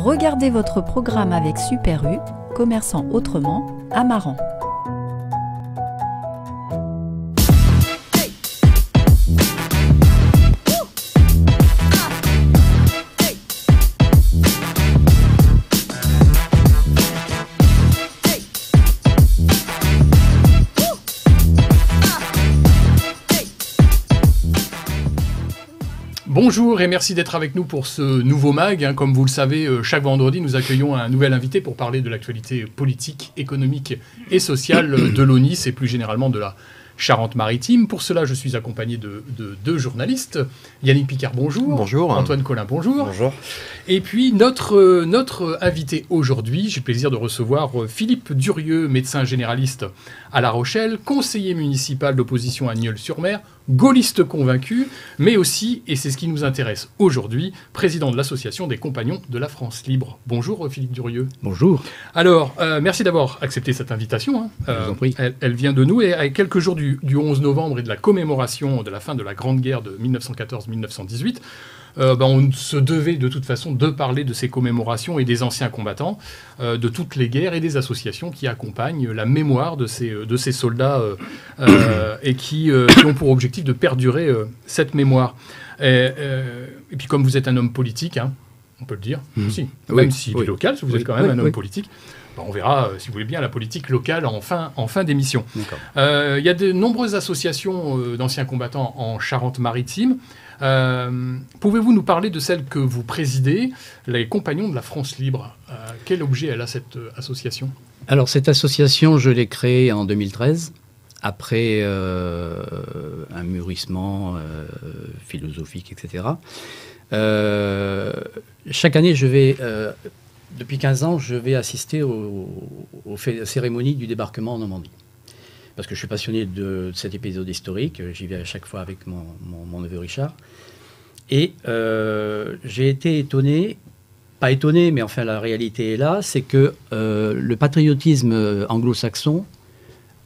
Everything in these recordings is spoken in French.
Regardez votre programme avec Super U, commerçant autrement, Amaran. Bonjour et merci d'être avec nous pour ce nouveau mag. Comme vous le savez, chaque vendredi, nous accueillons un nouvel invité pour parler de l'actualité politique, économique et sociale de l'ONIS et plus généralement de la Charente-Maritime. Pour cela, je suis accompagné de deux journalistes. Yannick Picard, bonjour. Bonjour. Antoine Collin, bonjour. Bonjour. Et puis notre invité aujourd'hui, j'ai le plaisir de recevoir Philippe Durieux, médecin généraliste à La Rochelle, conseiller municipal d'opposition à Nieul-sur-Mer, gaulliste convaincu, mais aussi, et c'est ce qui nous intéresse aujourd'hui, président de l'association des Compagnons de la France Libre. Bonjour Philippe Durieux. Bonjour. Alors, merci d'avoir accepté cette invitation. Je vous en prie. Elle vient de nous et à quelques jours du 11 novembre et de la commémoration de la fin de la Grande Guerre de 1914-1918, on se devait de toute façon de parler de ces commémorations et des anciens combattants, de toutes les guerres et des associations qui accompagnent la mémoire de ces soldats et qui ont pour objectif de perdurer cette mémoire. Et puis comme vous êtes un homme politique, on peut le dire, aussi, même s'il est local, vous êtes quand même un homme politique. On verra, si vous voulez bien, la politique locale en fin d'émission. Il y a de nombreuses associations d'anciens combattants en Charente-Maritime. Pouvez-vous nous parler de celle que vous présidez, les Compagnons de la France Libre? Quel objet elle a, cette association? Alors, cette association, je l'ai créée en 2013, après un mûrissement philosophique, etc. Chaque année, depuis 15 ans, je vais assister aux cérémonies du débarquement en Normandie. Parce que je suis passionné de cet épisode historique, j'y vais à chaque fois avec mon neveu Richard. Et j'ai été étonné, pas étonné, mais enfin la réalité est là, c'est que le patriotisme anglo-saxon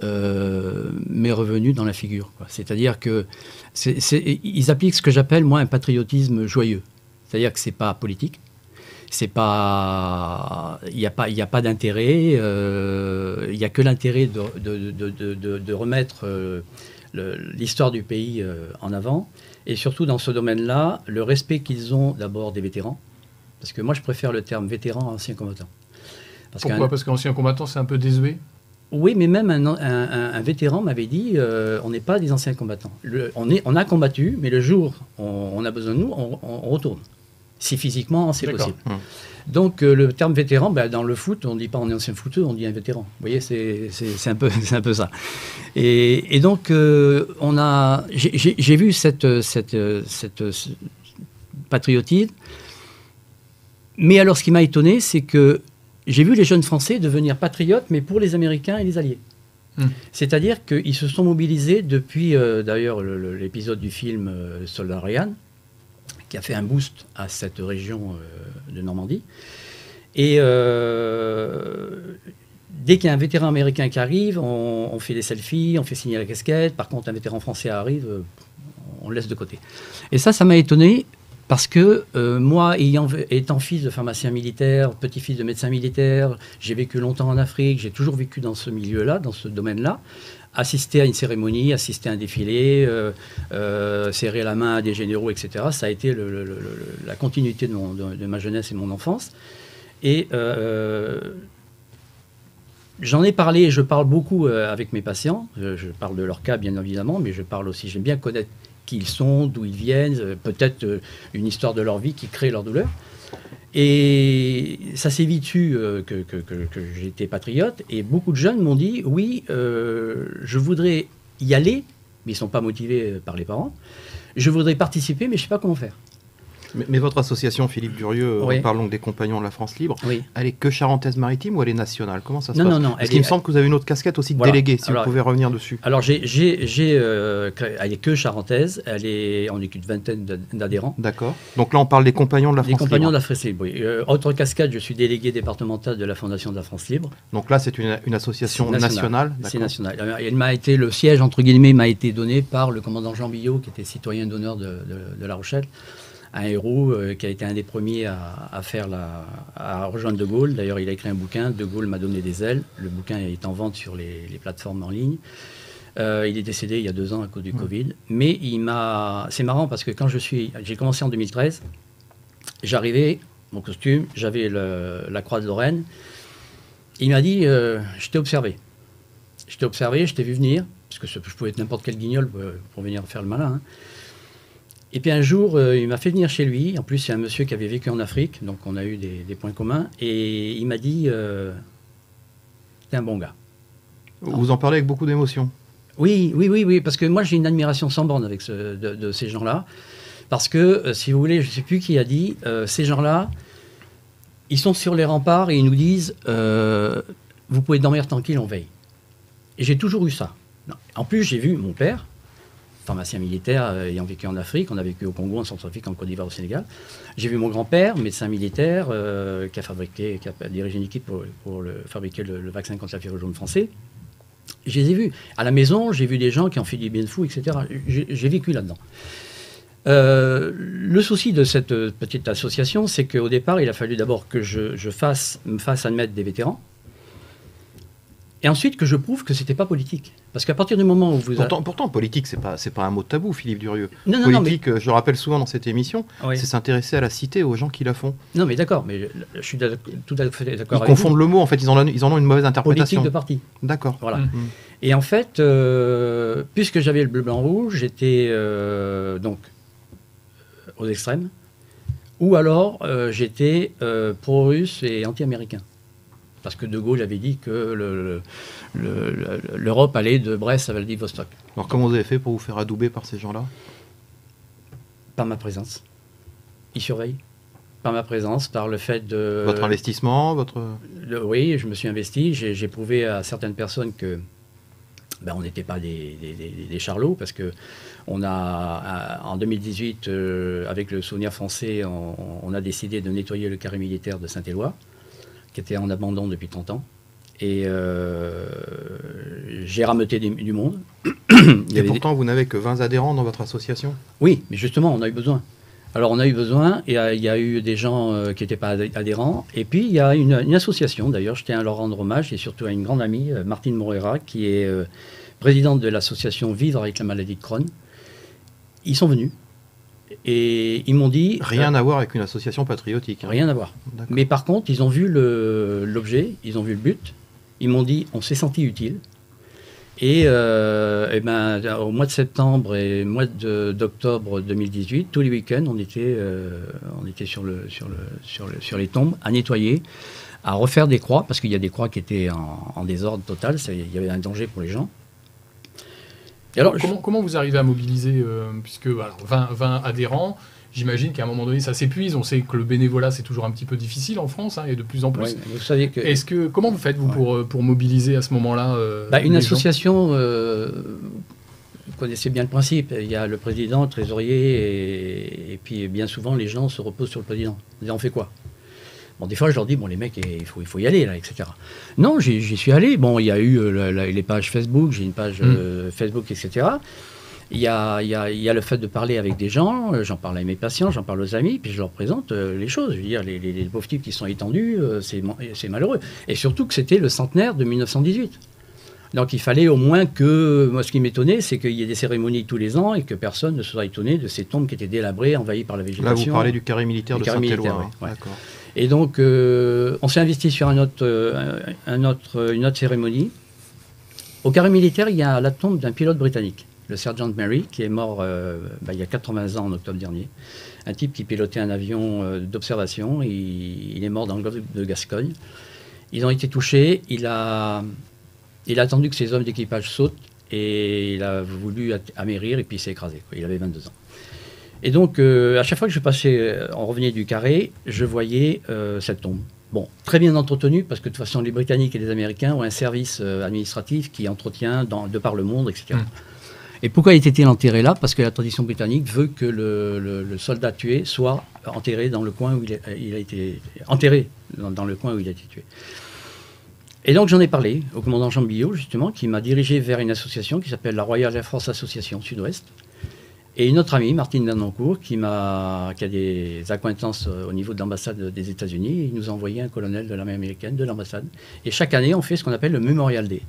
m'est revenu dans la figure. C'est-à-dire qu'ils appliquent ce que j'appelle, moi, un patriotisme joyeux. C'est-à-dire que ce n'est pas politique. Il n'y a pas d'intérêt, il n'y a que l'intérêt de remettre l'histoire du pays en avant. Et surtout dans ce domaine-là, le respect qu'ils ont d'abord des vétérans. Parce que moi, je préfère le terme vétéran à ancien combattant. Pourquoi? Parce qu'ancien combattant, c'est un peu désuet? Oui, mais même un vétéran m'avait dit on n'est pas des anciens combattants. On a combattu, mais le jour où on a besoin de nous, on retourne. Si physiquement c'est possible. Donc le terme vétéran, dans le foot, on ne dit pas on est ancien footeux, on dit un vétéran. Vous voyez, c'est un peu ça. Et donc j'ai vu cette patriotisme. Mais alors ce qui m'a étonné, c'est que j'ai vu les jeunes Français devenir patriotes, mais pour les Américains et les Alliés. C'est-à-dire qu'ils se sont mobilisés depuis, d'ailleurs, l'épisode du film Soldat Ryan, qui a fait un boost à cette région de Normandie. Et dès qu'il y a un vétéran américain qui arrive, on fait des selfies, on fait signer la casquette. Par contre, un vétéran français arrive, on le laisse de côté. Et ça m'a étonné parce que moi, étant fils de pharmacien militaire, petit-fils de médecin militaire, j'ai vécu longtemps en Afrique, j'ai toujours vécu dans ce milieu-là, dans ce domaine-là. Assister à une cérémonie, assister à un défilé, serrer la main à des généraux, etc. Ça a été la continuité de ma jeunesse et de mon enfance. Et j'en ai parlé, et je parle beaucoup avec mes patients. Je parle de leur cas, bien évidemment, mais je parle aussi, j'aime bien connaître qui ils sont, d'où ils viennent, peut-être une histoire de leur vie qui crée leur douleur. Et ça s'est vite su que j'étais patriote. Et beaucoup de jeunes m'ont dit, oui, je voudrais y aller, mais ils ne sont pas motivés par les parents. Je voudrais participer, mais je ne sais pas comment faire. Mais votre association, Philippe Durieux, oui. Parlons des Compagnons de la France Libre, oui. Elle est que charentaise-maritime ou elle est nationale? Comment ça se passe? Non. Parce qu'il me semble que vous avez une autre casquette aussi de délégué, si vous pouvez revenir dessus. Alors, elle est que charentaise, on est qu'une vingtaine d'adhérents. D'accord. Donc là, on parle des Compagnons de la France Libre. Des Compagnons de la France Libre, oui. Autre casquette, je suis délégué départemental de la Fondation de la France Libre. Donc là, c'est une association nationale. C'est national. Le siège, entre guillemets, m'a été donné par le commandant Jean Billot, qui était citoyen d'honneur de La Rochelle, héros qui a été un des premiers à rejoindre De Gaulle. D'ailleurs, il a écrit un bouquin, De Gaulle m'a donné des ailes. Le bouquin est en vente sur les plateformes en ligne. Il est décédé il y a 2 ans à cause du Covid. Mais c'est marrant parce que quand j'ai commencé en 2013, j'arrivais, mon costume, j'avais la croix de Lorraine. Il m'a dit, je t'ai observé. Je t'ai vu venir, parce que je pouvais être n'importe quel guignol pour venir faire le malin. Hein. Et puis un jour, il m'a fait venir chez lui. En plus, c'est un monsieur qui avait vécu en Afrique, donc on a eu des points communs. Et il m'a dit, t'es un bon gars. Vous en parlez avec beaucoup d'émotion. Oui, parce que moi j'ai une admiration sans borne avec de ces gens-là. Parce que, si vous voulez, je ne sais plus qui a dit, ces gens-là, ils sont sur les remparts et ils nous disent vous pouvez dormir tranquille, on veille. Et j'ai toujours eu ça. Non. En plus, j'ai vu mon père, pharmacien militaire ayant vécu en Afrique, on a vécu au Congo, en Centrafrique, en Côte d'Ivoire, au Sénégal. J'ai vu mon grand-père, médecin militaire, qui a dirigé une équipe pour fabriquer le vaccin contre la fièvre jaune français. Je les ai vus. À la maison, j'ai vu des gens qui ont fait des bien fous, etc. J'ai vécu là-dedans. Le souci de cette petite association, c'est qu'au départ, il a fallu d'abord que je me fasse admettre des vétérans, et ensuite que je prouve que c'était pas politique. Parce qu'à partir du moment où vous... Pourtant, politique, c'est pas un mot tabou, Philippe Durieux. Non, politique, mais... je le rappelle souvent dans cette émission, oui. C'est s'intéresser à la cité, aux gens qui la font. Non, mais d'accord, mais je suis tout à fait d'accord avec vous. Ils confondent le mot, en fait, ils en ont une mauvaise interprétation. Politique de parti. D'accord. Voilà. Et en fait, puisque j'avais le bleu, blanc, rouge, j'étais donc aux extrêmes, ou alors j'étais pro-russe et anti-américain. Parce que De Gaulle avait dit que l'Europe allait de Brest à Vladivostok. Alors comment vous avez fait pour vous faire adouber par ces gens-là? Par ma présence. Ils surveillent. Par ma présence, par le fait de... Votre investissement, oui, je me suis investi. J'ai prouvé à certaines personnes que on n'était pas des charlots, parce que en 2018, avec le Souvenir français, on a décidé de nettoyer le carré militaire de Saint-Éloi, qui était en abandon depuis 30 ans. Et j'ai rameuté du monde. Et pourtant, vous n'avez que 20 adhérents dans votre association? Oui, mais justement, on a eu besoin. Alors, on a eu besoin, et il y a eu des gens qui n'étaient pas adhérents. Et puis, il y a une association, d'ailleurs, je tiens à leur rendre hommage, et surtout à une grande amie, Martine Morera, qui est présidente de l'association Vivre avec la maladie de Crohn. Ils sont venus. Et ils m'ont dit... Rien à voir avec une association patriotique. Hein. Rien à voir. Mais par contre, ils ont vu l'objet, ils ont vu le but. Ils m'ont dit, on s'est senti utile. Et au mois de septembre et au mois d'octobre 2018, tous les week-ends, on était sur les tombes, à nettoyer, à refaire des croix, parce qu'il y a des croix qui étaient en désordre total, il y avait un danger pour les gens. Et alors, comment vous arrivez à mobiliser, puisque 20 adhérents, j'imagine qu'à un moment donné, ça s'épuise. On sait que le bénévolat, c'est toujours un petit peu difficile en France, et de plus en plus. Oui, vous savez que... Comment vous faites, vous, pour mobiliser à ce moment-là une association, vous connaissez bien le principe. Il y a le président, le trésorier, et puis bien souvent, les gens se reposent sur le président. On fait quoi? Bon, des fois, je leur dis, les mecs, il faut y aller, là, etc. Non, j'y suis allé. Bon, il y a eu les pages Facebook, j'ai une page Facebook, etc. Il y a le fait de parler avec des gens, j'en parle à mes patients, j'en parle aux amis, puis je leur présente les choses. Je veux dire, les pauvres types qui sont étendus, c'est malheureux. Et surtout que c'était le centenaire de 1918. Donc il fallait au moins que... Moi, ce qui m'étonnait, c'est qu'il y ait des cérémonies tous les ans et que personne ne soit étonné de ces tombes qui étaient délabrées, envahies par la végétation. Là, vous parlez du carré militaire de Saint-Éloi. Ouais. D'accord. Et donc, on s'est investi sur une autre cérémonie. Au carré militaire, il y a la tombe d'un pilote britannique, le Sergeant Mary, qui est mort il y a 80 ans, en octobre dernier. Un type qui pilotait un avion d'observation. Il est mort dans le golfe de Gascogne. Ils ont été touchés. Il a attendu que ses hommes d'équipage sautent et il a voulu amérir et puis il s'est écrasé. Il avait 22 ans. Et donc, à chaque fois que je passais, on revenait du carré, je voyais cette tombe. Bon, très bien entretenue, parce que de toute façon, les Britanniques et les Américains ont un service administratif qui entretient de par le monde, etc. Et pourquoi était-il enterré là? Parce que la tradition britannique veut que le soldat tué soit enterré dans le coin où il a été enterré, dans le coin où il a été tué. Et donc j'en ai parlé au commandant Jean Billot, justement, qui m'a dirigé vers une association qui s'appelle la Royal Air Force Association Sud-Ouest. Et une autre amie, Martine Danoncourt, qui a des accointances au niveau de l'ambassade des États-Unis. Il nous a envoyé un colonel de l'armée américaine, de l'ambassade. Et chaque année, on fait ce qu'on appelle le Memorial Day.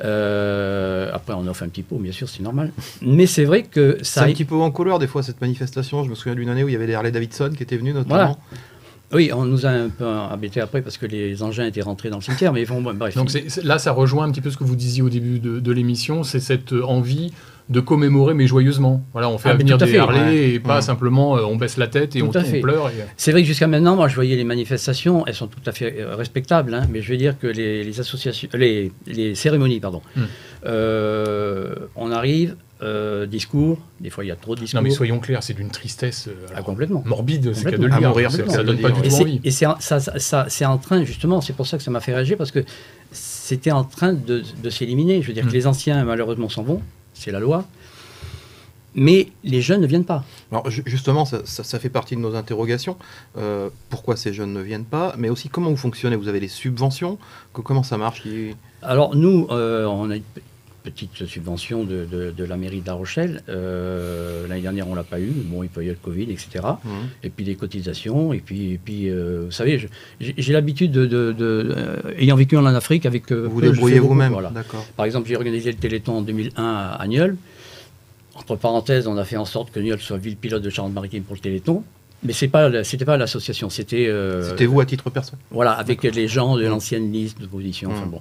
Après, on offre un petit pot, bien sûr, c'est normal. Mais c'est vrai que ça... C'est un petit peu en couleur, des fois, cette manifestation. Je me souviens d'une année où il y avait les Harley-Davidson qui étaient venus, notamment. Voilà. Oui, on nous a un peu embêtés après parce que les engins étaient rentrés dans le cimetière. Mais bon, bref. Donc là, ça rejoint un petit peu ce que vous disiez au début de l'émission, c'est cette envie de commémorer, mais joyeusement. Voilà, on fait venir des Harley et pas simplement on baisse la tête et on pleure. C'est vrai que jusqu'à maintenant, moi, je voyais les manifestations, elles sont tout à fait respectables, hein, mais je veux dire que les associations, les cérémonies, pardon, on arrive, discours, des fois il y a trop de discours. Non mais soyons clairs, c'est d'une tristesse complètement morbide, c'est le cas de le dire, ça donne pas du tout envie. Et c'est en train, justement, c'est pour ça que ça m'a fait réagir, parce que c'était en train de s'éliminer. Je veux dire que les anciens, malheureusement, s'en vont. C'est la loi, mais les jeunes ne viennent pas. Alors justement, ça fait partie de nos interrogations. Pourquoi ces jeunes ne viennent pas? Mais aussi, comment vous fonctionnez? Vous avez les subventions? Comment ça marche? Alors nous, on a une petite subvention de la mairie de La Rochelle. L'année dernière, on ne l'a pas eu. Bon, il peut y avoir le Covid, etc. Et puis des cotisations. Et puis vous savez, j'ai l'habitude ayant vécu en Afrique avec... vous débrouillez vous-même, voilà. D'accord. Par exemple, j'ai organisé le Téléthon en 2001 à Nieul. Entre parenthèses, on a fait en sorte que Nieul soit ville pilote de Charente-Maritime pour le Téléthon. Mais c'était pas l'association, c'était... C'était vous à titre personnel. Voilà, avec les gens de l'ancienne liste d'opposition. Enfin bon.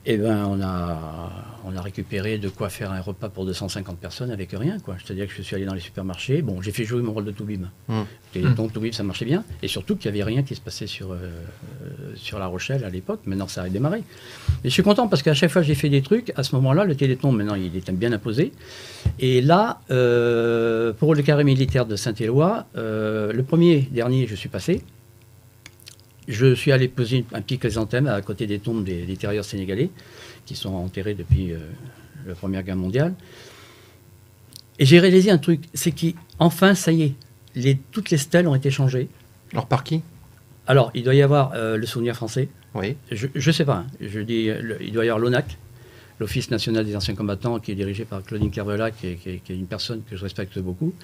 Eh bien, on a récupéré de quoi faire un repas pour 250 personnes avec rien, quoi. C'est-à-dire que je suis allé dans les supermarchés. Bon, j'ai fait jouer mon rôle de Toubib. Téléthon, Toubib, ça marchait bien. Et surtout qu'il n'y avait rien qui se passait sur La Rochelle à l'époque. Maintenant, ça a démarré. Et je suis content parce qu'à chaque fois que j'ai fait des trucs, à ce moment-là, le Téléthon, maintenant, il était bien imposé. Et là, pour le carré militaire de Saint-Éloi, le dernier, je suis passé. Je suis allé poser un petit chrysanthème à côté des tombes des tirailleurs sénégalais qui sont enterrés depuis la Première Guerre mondiale. Et j'ai réalisé un truc, c'est qu'enfin, ça y est, toutes les stèles ont été changées. Alors par qui? Alors, il doit y avoir le Souvenir français. Oui. Je ne sais pas. Hein. Je dis, il doit y avoir l'ONAC, l'Office national des anciens combattants, qui est dirigé par Claudine Kervela, qui est une personne que je respecte beaucoup.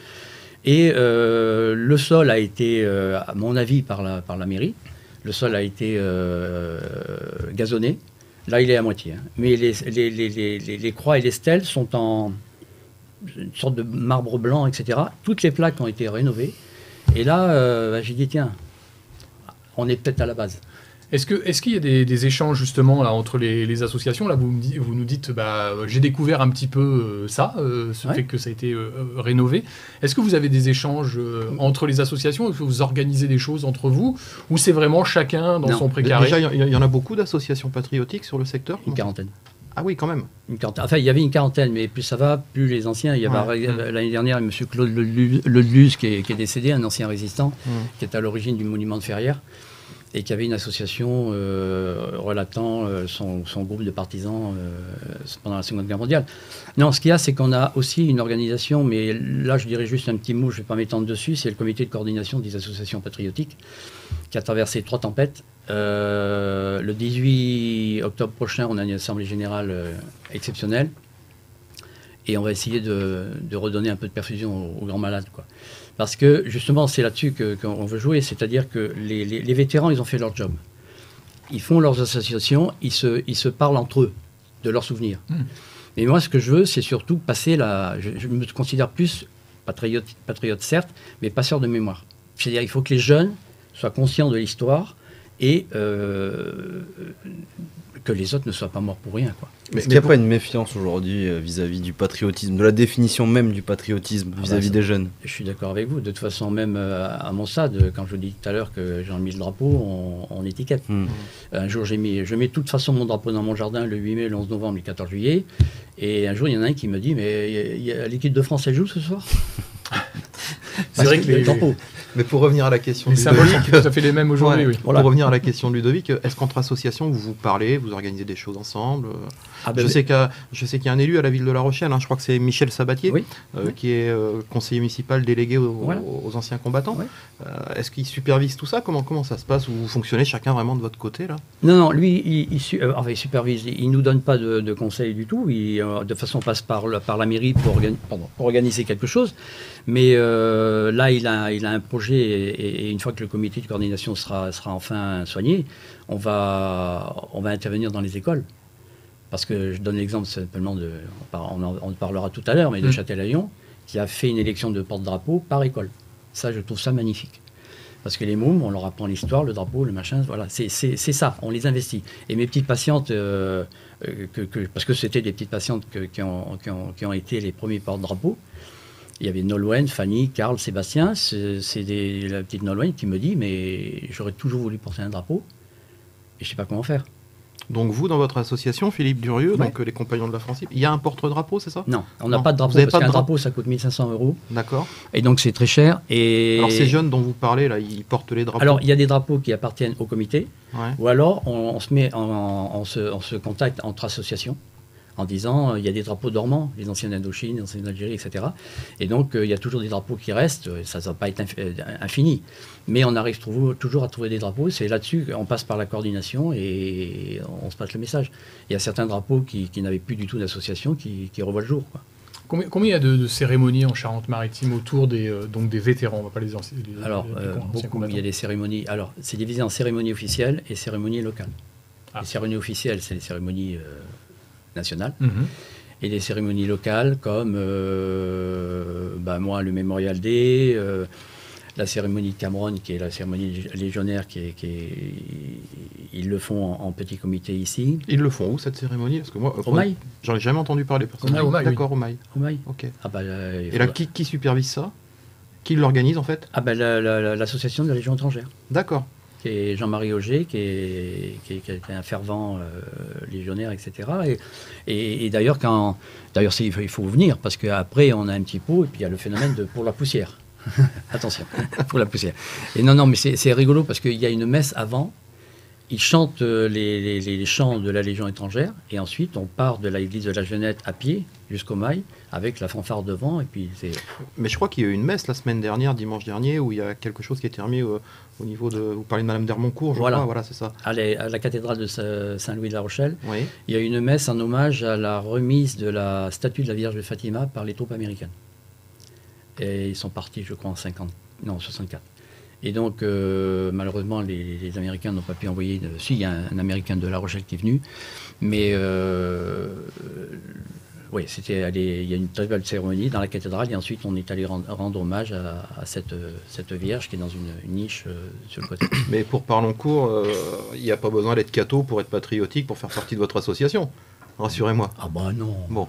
Et le sol a été, à mon avis, par la mairie. Le sol a été gazonné. Là, il est à moitié. Hein. Mais les croix et les stèles sont en une sorte de marbre blanc, etc. Toutes les plaques ont été rénovées. Et là, j'ai dit, tiens, on est peut-être à la base. Est-ce qu'il y a des échanges justement là, entre les associations? Là, vous nous dites, j'ai découvert un petit peu ce fait que ça a été rénové. Est-ce que vous avez des échanges entre les associations? Est-ce que vous organisez des choses entre vous? Ou c'est vraiment chacun dans son précaré? Déjà, il y en a beaucoup d'associations patriotiques sur le secteur? Une quarantaine. Ah oui, quand même. Enfin, il y avait une quarantaine, mais plus ça va, plus les anciens. Il y avait l'année dernière, M. Claude Leluz qui est décédé, un ancien résistant, qui est à l'origine du monument de Ferrières. Et qui avait une association relatant son groupe de partisans pendant la Seconde Guerre mondiale. Non, ce qu'il y a, c'est qu'on a aussi une organisation, mais là, je dirais juste un petit mot, je ne vais pas m'étendre dessus, c'est le comité de coordination des associations patriotiques, qui a traversé 3 tempêtes. Le 18 octobre prochain, on a une assemblée générale exceptionnelle, et on va essayer de redonner un peu de perfusion aux grands malades, quoi. Parce que, justement, c'est là-dessus qu'on veut jouer. C'est-à-dire que les vétérans, ils ont fait leur job. Ils font leurs associations, ils se parlent entre eux, de leurs souvenirs. Mais moi, ce que je veux, c'est surtout passer je me considère plus patriote certes, mais passeur de mémoire. C'est-à-dire qu'il faut que les jeunes soient conscients de l'histoire et que les autres ne soient pas morts pour rien, quoi. Mais est-ce qu'il n'y a pas une méfiance aujourd'hui vis-à-vis du patriotisme, de la définition même du patriotisme vis-à-vis des jeunes? Je suis d'accord avec vous. De toute façon, même à mon stade, quand je vous dis tout à l'heure que j'ai mis le drapeau, on étiquette. Un jour, je mets de toute façon mon drapeau dans mon jardin le 8 mai, le 11 novembre, le 14 juillet. Et un jour, il y en a un qui me dit, mais l'équipe de France, elle joue ce soir? C'est vrai que les drapeaux. Mais pour revenir à la question les de symboles sont Ludovic, tout à fait les mêmes aujourd'hui. ouais, Oui. Voilà. pour revenir à la question de Ludovic, est-ce qu'entre associations, vous vous parlez, vous organisez des choses ensemble? Ah ben, Je sais qu'il y a un élu à la ville de La Rochelle, hein, je crois que c'est Michel Sabatier, Oui. qui est conseiller municipal délégué Voilà. aux anciens combattants. Oui. Est-ce qu'il supervise tout ça? Comment ça se passe? Vous fonctionnez chacun vraiment de votre côté là? Non, lui, il supervise. Il nous donne pas de conseils du tout. De façon, on passe par la mairie pour organiser quelque chose. Mais là, il a un projet et une fois que le comité de coordination sera enfin soigné, on va intervenir dans les écoles. Parce que je donne l'exemple simplement on en parlera tout à l'heure, mais de Châtelaillon, qui a fait une élection de porte-drapeau par école. Ça, je trouve ça magnifique. Parce que les mômes, on leur apprend l'histoire, le drapeau, le machin, voilà, c'est ça, on les investit. Et mes petites patientes, parce que c'était des petites patientes qui ont été les premiers porte-drapeaux, il y avait Nolwenn, Fanny, Karl, Sébastien, la petite Nolwenn qui me dit, mais j'aurais toujours voulu porter un drapeau, et je ne sais pas comment faire. Donc vous, dans votre association, Philippe Durieux, Ouais. donc les Compagnons de la France, il y a un porte-drapeau, c'est ça? Non, on n'a Non, pas de drapeau, vous avez parce pas de qu'un drapeau. drapeau, ça coûte 1 500 €, D'accord. et donc c'est très cher. Alors ces jeunes dont vous parlez, là, ils portent les drapeaux? Alors, il y a des drapeaux qui appartiennent au comité, Ouais. ou alors on se contacte entre associations en disant il y a des drapeaux dormants, les anciens d'Indochine, les anciens d'Algérie, etc. Et donc il y a toujours des drapeaux qui restent, ça ne va pas être infini, mais on arrive toujours à trouver des drapeaux. C'est là-dessus qu'on passe par la coordination et on se passe le message. Il y a certains drapeaux qui n'avaient plus du tout d'association qui revoient le jour, quoi. Combien il y a de cérémonies en Charente-Maritime autour des vétérans, on va pas les anciens. Alors, anciens beaucoup, combattants. il y a des cérémonies. Alors, c'est divisé en cérémonies officielles et cérémonies locales. Ah. Les cérémonies officielles, c'est les cérémonies nationales. Mhm. Et des cérémonies locales comme, moi, le Memorial Day, la cérémonie de Cameron, qui est la cérémonie légionnaire, ils le font en petit comité ici. Ils le font où, cette cérémonie? Parce que moi, Au Mail. j'en ai jamais entendu parler personnellement. Au Mail, oui. D'accord, au Mail. Au Mail. Ok. Ah bah, Et là, qui supervise ça? Qui l'organise en fait? l'association de la Légion étrangère, D'accord. qui est Jean-Marie Auger, qui était un fervent légionnaire, etc. Et d'ailleurs, il faut venir, parce qu'après, on a un petit pot, et puis il y a le phénomène pour la poussière. Attention, pour la poussière. Et non, mais c'est rigolo, parce qu'il y a une messe avant, ils chantent les chants de la Légion étrangère, et ensuite, on part de l'église de la Jeunette à pied, jusqu'au Mail, avec la fanfare devant, et puis c'est... Mais je crois qu'il y a eu une messe la semaine dernière, dimanche dernier, où il y a quelque chose qui a été remis au niveau de... Vous parlez de Madame d'Hermoncourt, je crois, voilà, c'est ça. À la cathédrale de Saint-Louis de la Rochelle, Oui. il y a une messe en hommage à la remise de la statue de la Vierge de Fatima par les troupes américaines. Et ils sont partis, je crois, en 64. Et donc, malheureusement, les Américains n'ont pas pu envoyer... Si, il y a un Américain de La Rochelle qui est venu, mais... oui, il y a une très belle cérémonie dans la cathédrale, et ensuite on est allé rendre hommage à cette Vierge qui est dans une niche sur le côté. Mais pour Parloncourt, il n'y a pas besoin d'être catho pour être patriotique, pour faire partie de votre association. Rassurez-moi. Ah bah non. Bon.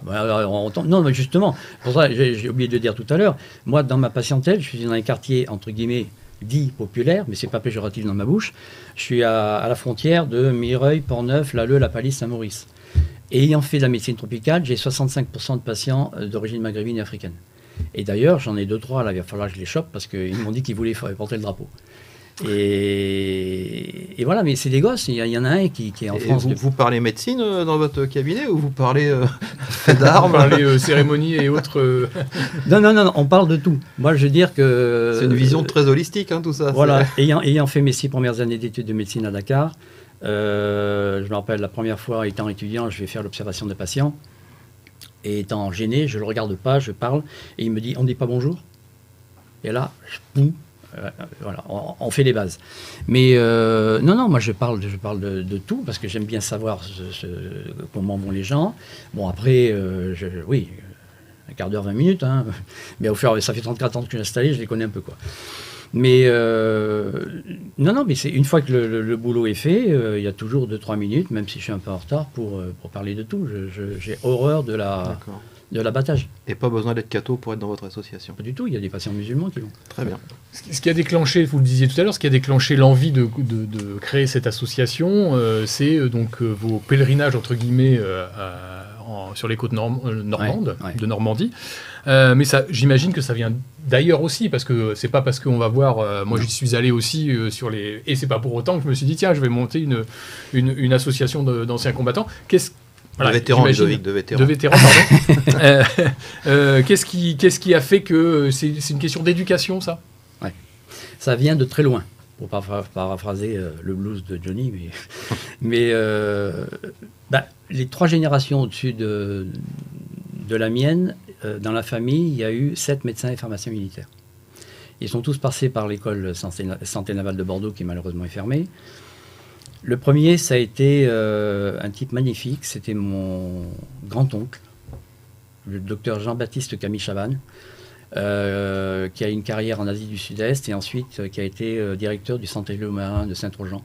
Non, mais justement, pour ça, j'ai oublié de le dire tout à l'heure, moi, dans ma patientèle, je suis dans un quartier, entre guillemets, dit populaire, mais c'est pas péjoratif dans ma bouche. Je suis à la frontière de Mireuil, Port-Neuf, Lalleux, La Palisse, Saint-Maurice. Et ayant fait de la médecine tropicale, j'ai 65% de patients d'origine maghrébine et africaine. Et d'ailleurs, j'en ai 2-3, là, il va falloir que je les chope, parce qu'ils m'ont dit qu'ils voulaient porter le drapeau. Et voilà, mais c'est des gosses, il y en a un qui est en Et France. vous parlez médecine dans votre cabinet, ou vous parlez fait d'armes? On parlait cérémonies et autres. Non, on parle de tout. Moi, je veux dire que... C'est une vision très holistique, hein, tout ça. Voilà, ayant fait mes 6 premières années d'études de médecine à Dakar, je me rappelle la première fois, étant étudiant, je vais faire l'observation des patients. Et étant gêné, je ne le regarde pas, je parle, et il me dit « on ne dit pas bonjour ?» Et là, boum, voilà, on fait les bases. Mais non, moi je parle de tout, parce que j'aime bien savoir comment vont les gens. Bon, après, oui, un quart d'heure, 20 minutes, hein, mais au fur et à mesure, ça fait 34 ans que je suis installé, je les connais un peu, quoi. Mais non, mais c'est une fois que le boulot est fait, il y a toujours 2-3 minutes, même si je suis un peu en retard, pour parler de tout. J'ai horreur de l'abattage. Et pas besoin d'être catho pour être dans votre association. Pas du tout, il y a des patients musulmans qui vont. Très bien. Ce qui a déclenché, vous le disiez tout à l'heure, ce qui a déclenché l'envie de créer cette association, c'est donc vos pèlerinages, entre guillemets, sur les côtes normandes, Ouais. de Normandie. Mais j'imagine que ça vient d'ailleurs aussi, parce que c'est pas parce qu'on va voir... moi, j'y suis allé aussi sur les... Et c'est pas pour autant que je me suis dit, tiens, je vais monter une association d'anciens combattants. De vétérans, j'imagine- Ludovic, de vétérans. De vétérans, pardon. Qu'est-ce qui a fait que c'est une question d'éducation, ça? Ça vient de très loin, pour paraphraser le blues de Johnny. Mais les 3 générations au-dessus de la mienne, dans la famille, il y a eu 7 médecins et pharmaciens militaires. Ils sont tous passés par l'école santé navale de Bordeaux, qui malheureusement est fermée. Le premier, ça a été un type magnifique. C'était mon grand-oncle, le docteur Jean-Baptiste Camille Chavannes, qui a une carrière en Asie du Sud-Est et ensuite qui a été directeur du centre marin de Saint-Urgent.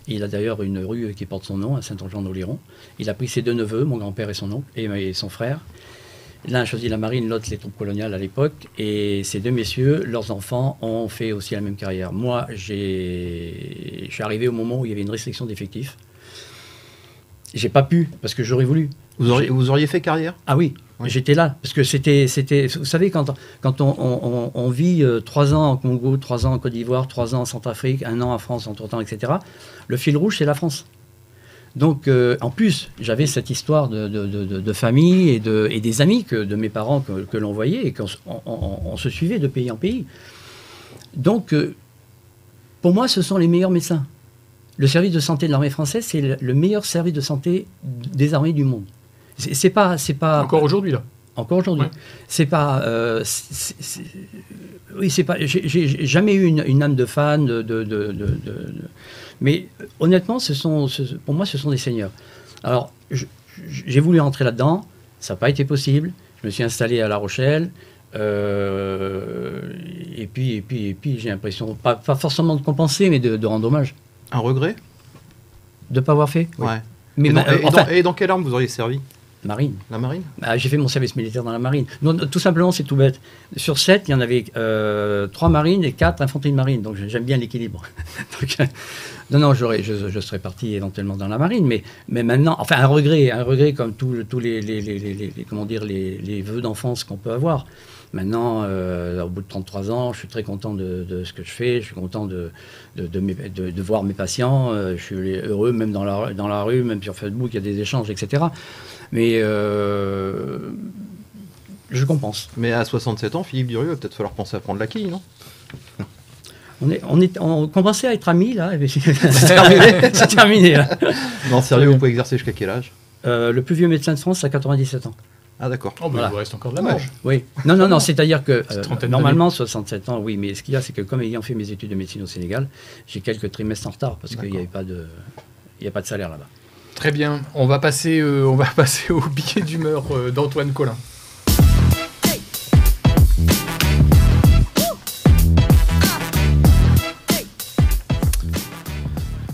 Il a d'ailleurs une rue qui porte son nom, à Saint-Urgent-d'Oléron. Il a pris ses 2 neveux, mon grand-père et son oncle, et son frère. L'un a choisi la marine, l'autre les troupes coloniales à l'époque. Et ces 2 messieurs, leurs enfants, ont fait aussi la même carrière. Moi, je suis arrivé au moment où il y avait une restriction d'effectifs. J'ai pas pu, parce que j'aurais voulu. Vous auriez fait carrière? Ah oui, Oui. j'étais là. Parce que c'était, vous savez, quand on vit 3 ans en Congo, 3 ans en Côte d'Ivoire, 3 ans en Centrafrique, 1 an en France entre-temps, etc., le fil rouge, c'est la France. Donc, en plus, j'avais cette histoire de famille et des amis de mes parents que l'on voyait et qu'on se suivait de pays en pays. Donc, pour moi, ce sont les meilleurs médecins. Le service de santé de l'armée française, c'est le meilleur service de santé des armées du monde. C'est pas Encore aujourd'hui, là. encore aujourd'hui. Ouais. C'est pas. Oui, c'est pas. J'ai jamais eu une âme de fan mais honnêtement, pour moi, ce sont des seigneurs. Alors, j'ai voulu entrer là-dedans. Ça n'a pas été possible. Je me suis installé à La Rochelle. Et puis j'ai l'impression, pas forcément de compenser, mais de rendre hommage. Un regret? De ne pas avoir fait. Oui. Ouais. Mais Et dans quelle arme vous auriez servi? marine. La marine? Ah, j'ai fait mon service militaire dans la marine. Donc, tout simplement, c'est tout bête. Sur 7, il y en avait 3 marines et 4 infanterie de marine. Donc j'aime bien l'équilibre. Donc, non, je serais parti éventuellement dans la marine. Mais maintenant, enfin, un regret comme tous les vœux d'enfance qu'on peut avoir. Maintenant, au bout de 33 ans, je suis très content de ce que je fais. Je suis content de voir mes patients. Je suis heureux, même dans la rue, même sur Facebook, il y a des échanges, etc. Mais je compense. Mais à 67 ans, Philippe Durieux, il va peut-être falloir penser à prendre la quille, non? On commençait à être amis, là. C'est terminé, là. Non, sérieux, vous pouvez exercer jusqu'à quel âge? Le plus vieux médecin de France a 97 ans. Ah, d'accord. Oh, bah, Voilà. il vous reste encore de la marge. Oui. Non, c'est-à-dire que trentaine normalement 67 ans, oui, mais ce qu'il y a, c'est que comme ayant fait mes études de médecine au Sénégal, j'ai quelques trimestres en retard parce qu'il n'y avait pas de salaire là-bas. Très bien. On va passer au billet d'humeur d'Antoine Collin.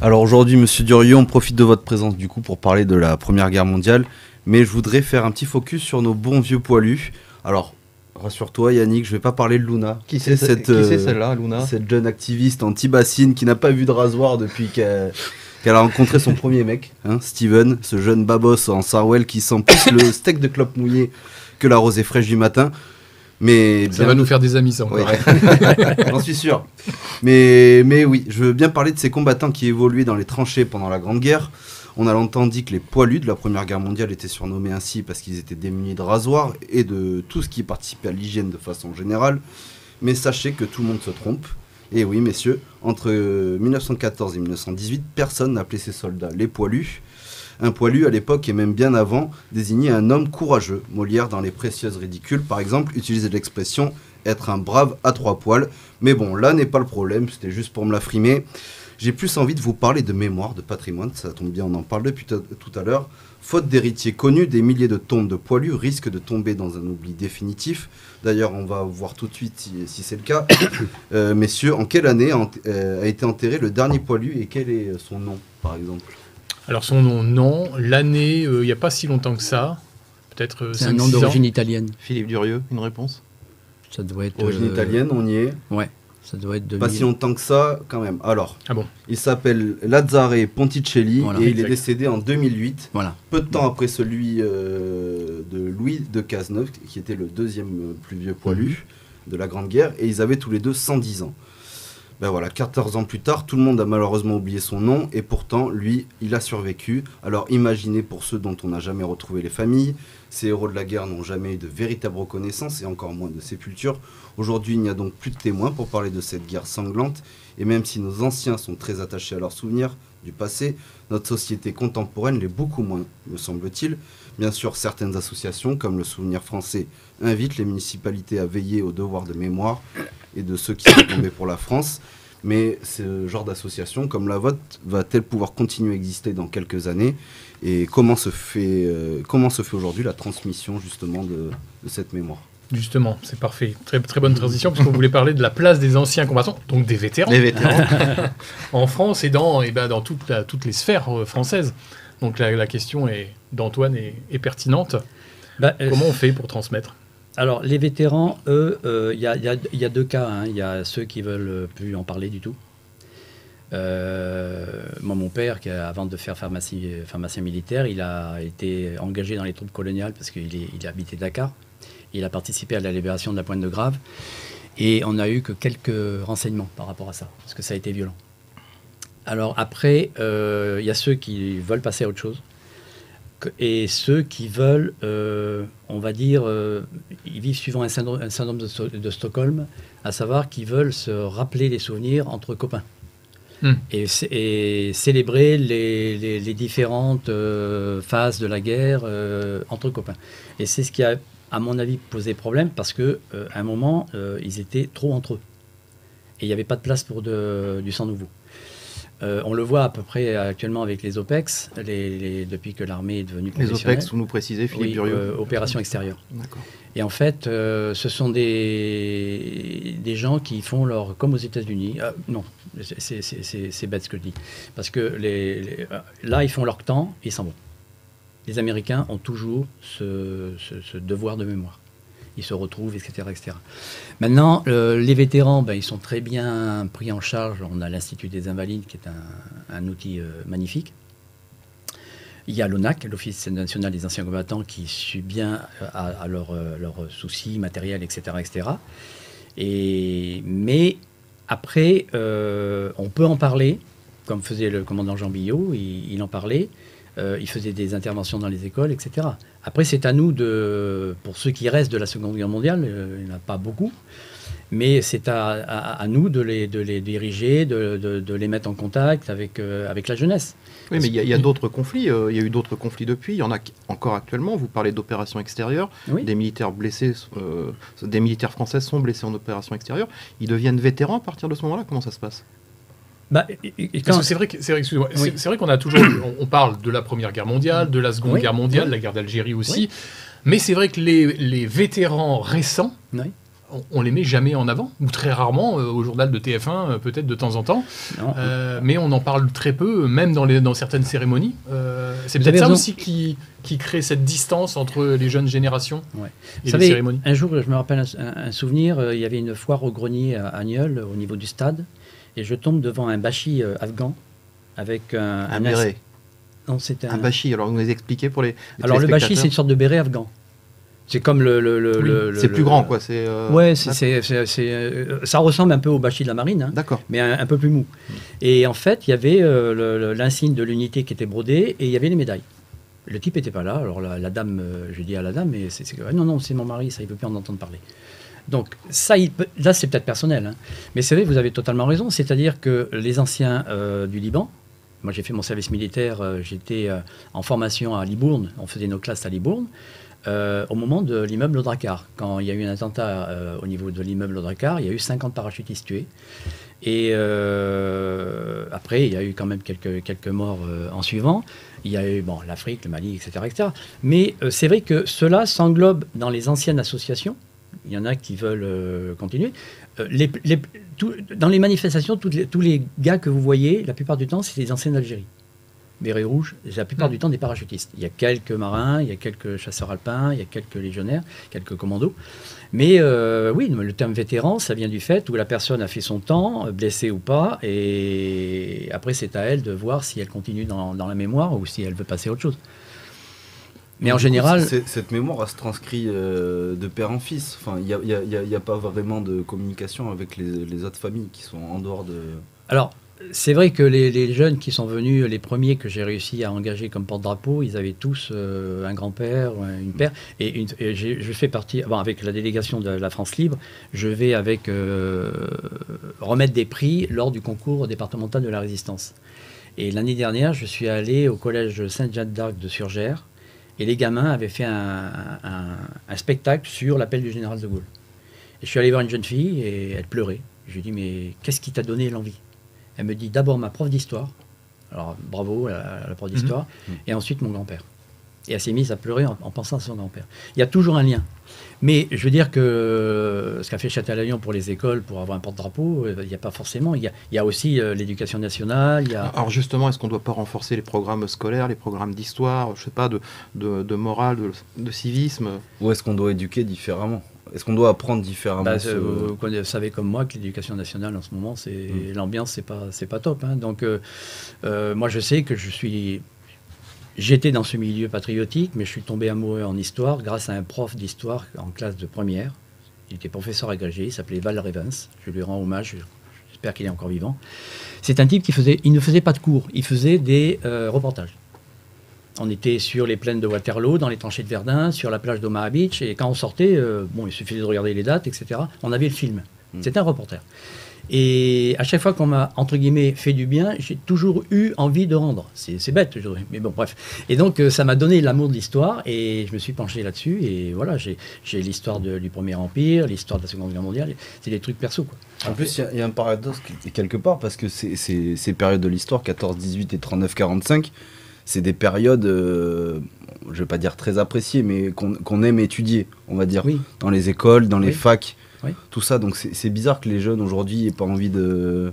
Alors aujourd'hui, monsieur Durieux, on profite de votre présence du coup pour parler de la Première Guerre mondiale, mais je voudrais faire un petit focus sur nos bons vieux poilus. Alors, rassure-toi Yannick, je vais pas parler de Luna. Qui c'est celle-là, Luna? Cette jeune activiste anti-bassine qui n'a pas vu de rasoir depuis qu'elle a rencontré son premier mec, hein, Steven, ce jeune babos en Sarwell qui sent plus le steak de clope mouillé que la rosée fraîche du matin. Mais Ça va nous faire des amis, ça, encore. Ouais. J'en suis sûr. Mais oui, je veux bien parler de ces combattants qui évoluaient dans les tranchées pendant la Grande Guerre. On a longtemps dit que les poilus de la Première Guerre mondiale étaient surnommés ainsi parce qu'ils étaient démunis de rasoirs et de tout ce qui participait à l'hygiène de façon générale. Mais sachez que tout le monde se trompe. Et oui, messieurs, entre 1914 et 1918, personne n'appelait ces soldats les poilus. Un poilu, à l'époque et même bien avant, désignait un homme courageux. Molière, dans Les Précieuses Ridicules, par exemple, utilisait l'expression « être un brave à 3 poils ». Mais bon, là n'est pas le problème, c'était juste pour me la frimer. J'ai plus envie de vous parler de mémoire, de patrimoine, ça tombe bien, on en parle depuis tout à l'heure. Faute d'héritiers connus, des milliers de tombes de poilus risquent de tomber dans un oubli définitif. D'ailleurs, on va voir tout de suite si c'est le cas. Messieurs, en quelle année a été enterré le dernier poilu et quel est son nom, par exemple ? Alors son nom, non. L'année, il n'y a pas si longtemps que ça. Peut-être C'est 5-6 un nom ans. d'origine italienne. Philippe Durieux, une réponse? Ça doit être. Origine italienne, on y est. Ouais. Ça doit être 2000. Pas si longtemps que ça, quand même. Alors, Ah bon. il s'appelle Lazzare Ponticelli Voilà. et il Exact. est décédé en 2008, Voilà. peu de temps après celui de Louis de Cazeneuve, qui était le deuxième plus vieux poilu de la Grande Guerre, et ils avaient tous les deux 110 ans. Ben voilà, 14 ans plus tard, tout le monde a malheureusement oublié son nom, et pourtant, lui, il a survécu. Alors imaginez pour ceux dont on n'a jamais retrouvé les familles, ces héros de la guerre n'ont jamais eu de véritable reconnaissance, et encore moins de sépulture. Aujourd'hui, il n'y a donc plus de témoins pour parler de cette guerre sanglante, et même si nos anciens sont très attachés à leurs souvenirs du passé, notre société contemporaine l'est beaucoup moins, me semble-t-il. Bien sûr, certaines associations, comme le Souvenir français, invitent les municipalités à veiller au devoir de mémoire et de ceux qui sont tombés pour la France. Mais ce genre d'association, comme la vôtre, va-t-elle pouvoir continuer à exister dans quelques années? Et comment se fait aujourd'hui la transmission justement de cette mémoire? Justement, c'est parfait. Très, très bonne transition, parce qu'on voulait parler de la place des anciens combattants, donc des vétérans, Les vétérans. en France et dans toutes les sphères françaises. Donc la question d'Antoine est pertinente. Comment on fait pour transmettre? Alors, les vétérans, eux, il y a deux cas. Hein. Il y a ceux qui veulent plus en parler du tout. Moi, mon père, avant de faire pharmacien militaire, il a été engagé dans les troupes coloniales parce qu'il habitait Dakar. Il a participé à la libération de la Pointe de Grave. Et on n'a eu que quelques renseignements par rapport à ça, parce que ça a été violent. Alors après, il y a ceux qui veulent passer à autre chose. Et ceux qui veulent, on va dire, ils vivent suivant un syndrome de Stockholm, à savoir qu'ils veulent se rappeler les souvenirs entre copains. Et célébrer les différentes phases de la guerre entre copains. Et c'est ce qui a, à mon avis, posé problème, parce qu'à un moment, ils étaient trop entre eux. Et il n'y avait pas de place pour du sang nouveau. On le voit à peu près actuellement avec les OPEX, depuis que l'armée est devenue professionnelle. Les OPEX, vous nous précisez, Philippe Burieux. Opération extérieure. D'accord. Et en fait, ce sont des gens qui font leur... Comme aux États-Unis. Non, c'est bête ce que je dis. Parce que là, ils font leur temps et ils s'en vont. Les Américains ont toujours ce devoir de mémoire. Ils se retrouvent, etc. etc. Maintenant, les vétérans, ils sont très bien pris en charge. On a l'Institut des Invalides, qui est un outil magnifique. Il y a l'ONAC, l'Office national des anciens combattants, qui suit bien à leurs soucis matériels, etc. etc. Mais après, on peut en parler, comme faisait le commandant Jean Billot, il en parlait. Il faisait des interventions dans les écoles, etc. Après, c'est à nous, pour ceux qui restent de la Seconde Guerre mondiale, il n'y en a pas beaucoup, mais c'est à nous de les diriger, de les mettre en contact avec la jeunesse. Oui, mais il y a d'autres conflits. Il y a eu d'autres conflits depuis. Il y en a encore actuellement. Vous parlez d'opérations extérieures. Oui. Des militaires blessés, des militaires français sont blessés en opération extérieure. Ils deviennent vétérans à partir de ce moment-là. Comment ça se passe? Parce que c'est vrai qu'on a toujours, on parle de la Première Guerre mondiale, de la Seconde Guerre mondiale, la guerre d'Algérie aussi, mais c'est vrai que les vétérans récents, on les met jamais en avant, ou très rarement, au journal de TF1, peut-être de temps en temps, mais on en parle très peu, même dans certaines cérémonies. C'est peut-être ça aussi qui crée cette distance entre les jeunes générations et les cérémonies. Un jour, je me rappelle un souvenir, il y avait une foire au grenier à Agneul, au niveau du stade, et je tombe devant un bachi afghan avec un béret. Non, c'était un bachi. Alors, vous nous expliquez pour les Alors, le bachi, c'est une sorte de béret afghan. C'est comme c'est plus grand, quoi. Ouais, ça ressemble un peu au bachi de la marine, hein, d'accord, mais un peu plus mou. Et en fait, il y avait l'insigne de l'unité qui était brodé et il y avait les médailles. Le type n'était pas là. Alors la dame, je dis à la dame, mais non, c'est mon mari, ça, il ne veut plus en entendre parler. Donc ça, là, c'est peut-être personnel, hein. Mais c'est vrai, vous avez totalement raison. C'est-à-dire que les anciens du Liban, moi j'ai fait mon service militaire, j'étais en formation à Libourne, on faisait nos classes à Libourne, au moment de l'immeuble Drakkar. Quand il y a eu un attentat au niveau de l'immeuble Drakkar, il y a eu 50 parachutistes tués. Et après, il y a eu quand même quelques morts en suivant. Il y a eu l'Afrique, le Mali, etc. etc. Mais c'est vrai que cela s'englobe dans les anciennes associations. Il y en a qui veulent continuer. Dans les manifestations, tous les gars que vous voyez, la plupart du temps, c'est les anciens d'Algérie. béret rouge, la plupart du temps des parachutistes. Il y a quelques marins, il y a quelques chasseurs alpins, il y a quelques légionnaires, quelques commandos. Mais oui, le terme vétéran, ça vient du fait où la personne a fait son temps, blessée ou pas, et après c'est à elle de voir si elle continue dans la mémoire ou si elle veut passer à autre chose. Mais en général... Cette mémoire, elle se transcrit de père en fils. Enfin, il n'y a pas vraiment de communication avec les autres familles qui sont en dehors de... Alors, c'est vrai que les jeunes qui sont venus, les premiers que j'ai réussi à engager comme porte-drapeau, ils avaient tous un grand-père, une père. Et je fais partie, avec la délégation de la France Libre, je vais remettre des prix lors du concours départemental de la Résistance. Et l'année dernière, je suis allé au collège Sainte-Jeanne d'Arc de Surgères. Et les gamins avaient fait un spectacle sur l'appel du général de Gaulle. Et je suis allé voir une jeune fille et elle pleurait. Je lui ai dit, mais qu'est-ce qui t'a donné l'envie? Elle me dit, d'abord ma prof d'histoire. Alors bravo à la prof d'histoire. Et ensuite mon grand-père. Et elle s'est mise à pleurer en pensant à son grand-père. Il y a toujours un lien. Mais je veux dire que ce qu'a fait Châtelaillon pour les écoles, pour avoir un porte-drapeau, il n'y a pas forcément. Il y a aussi l'éducation nationale. Alors justement, est-ce qu'on ne doit pas renforcer les programmes scolaires, les programmes d'histoire, je sais pas, de morale, de civisme? Ou est-ce qu'on doit éduquer différemment? Est-ce qu'on doit apprendre différemment? Vous savez comme moi que l'éducation nationale en ce moment, l'ambiance, c'est pas top. Hein. Donc moi je sais que j'étais dans ce milieu patriotique, mais je suis tombé amoureux en histoire grâce à un prof d'histoire en classe de première. Il était professeur agrégé, il s'appelait Val Revens. Je lui rends hommage, j'espère qu'il est encore vivant. C'est un type il ne faisait pas de cours, il faisait des reportages. On était sur les plaines de Waterloo, dans les tranchées de Verdun, sur la plage d'Omaha Beach, et quand on sortait, il suffisait de regarder les dates, etc. On avait le film. C'était un reporter. Et à chaque fois qu'on m'a, entre guillemets, fait du bien, j'ai toujours eu envie de rendre. C'est bête, je dirais, mais bon, bref. Et donc, ça m'a donné l'amour de l'histoire, et je me suis penché là-dessus, et voilà, j'ai l'histoire du Premier Empire, l'histoire de la Seconde Guerre mondiale, c'est des trucs perso, quoi. En plus, il y a un paradoxe quelque part, parce que ces périodes de l'histoire, 14-18 et 39-45, c'est des périodes, je ne vais pas dire très appréciées, mais qu'on aime étudier, on va dire, dans les écoles, dans les facs. Oui. Tout ça, donc c'est bizarre que les jeunes aujourd'hui n'aient pas envie de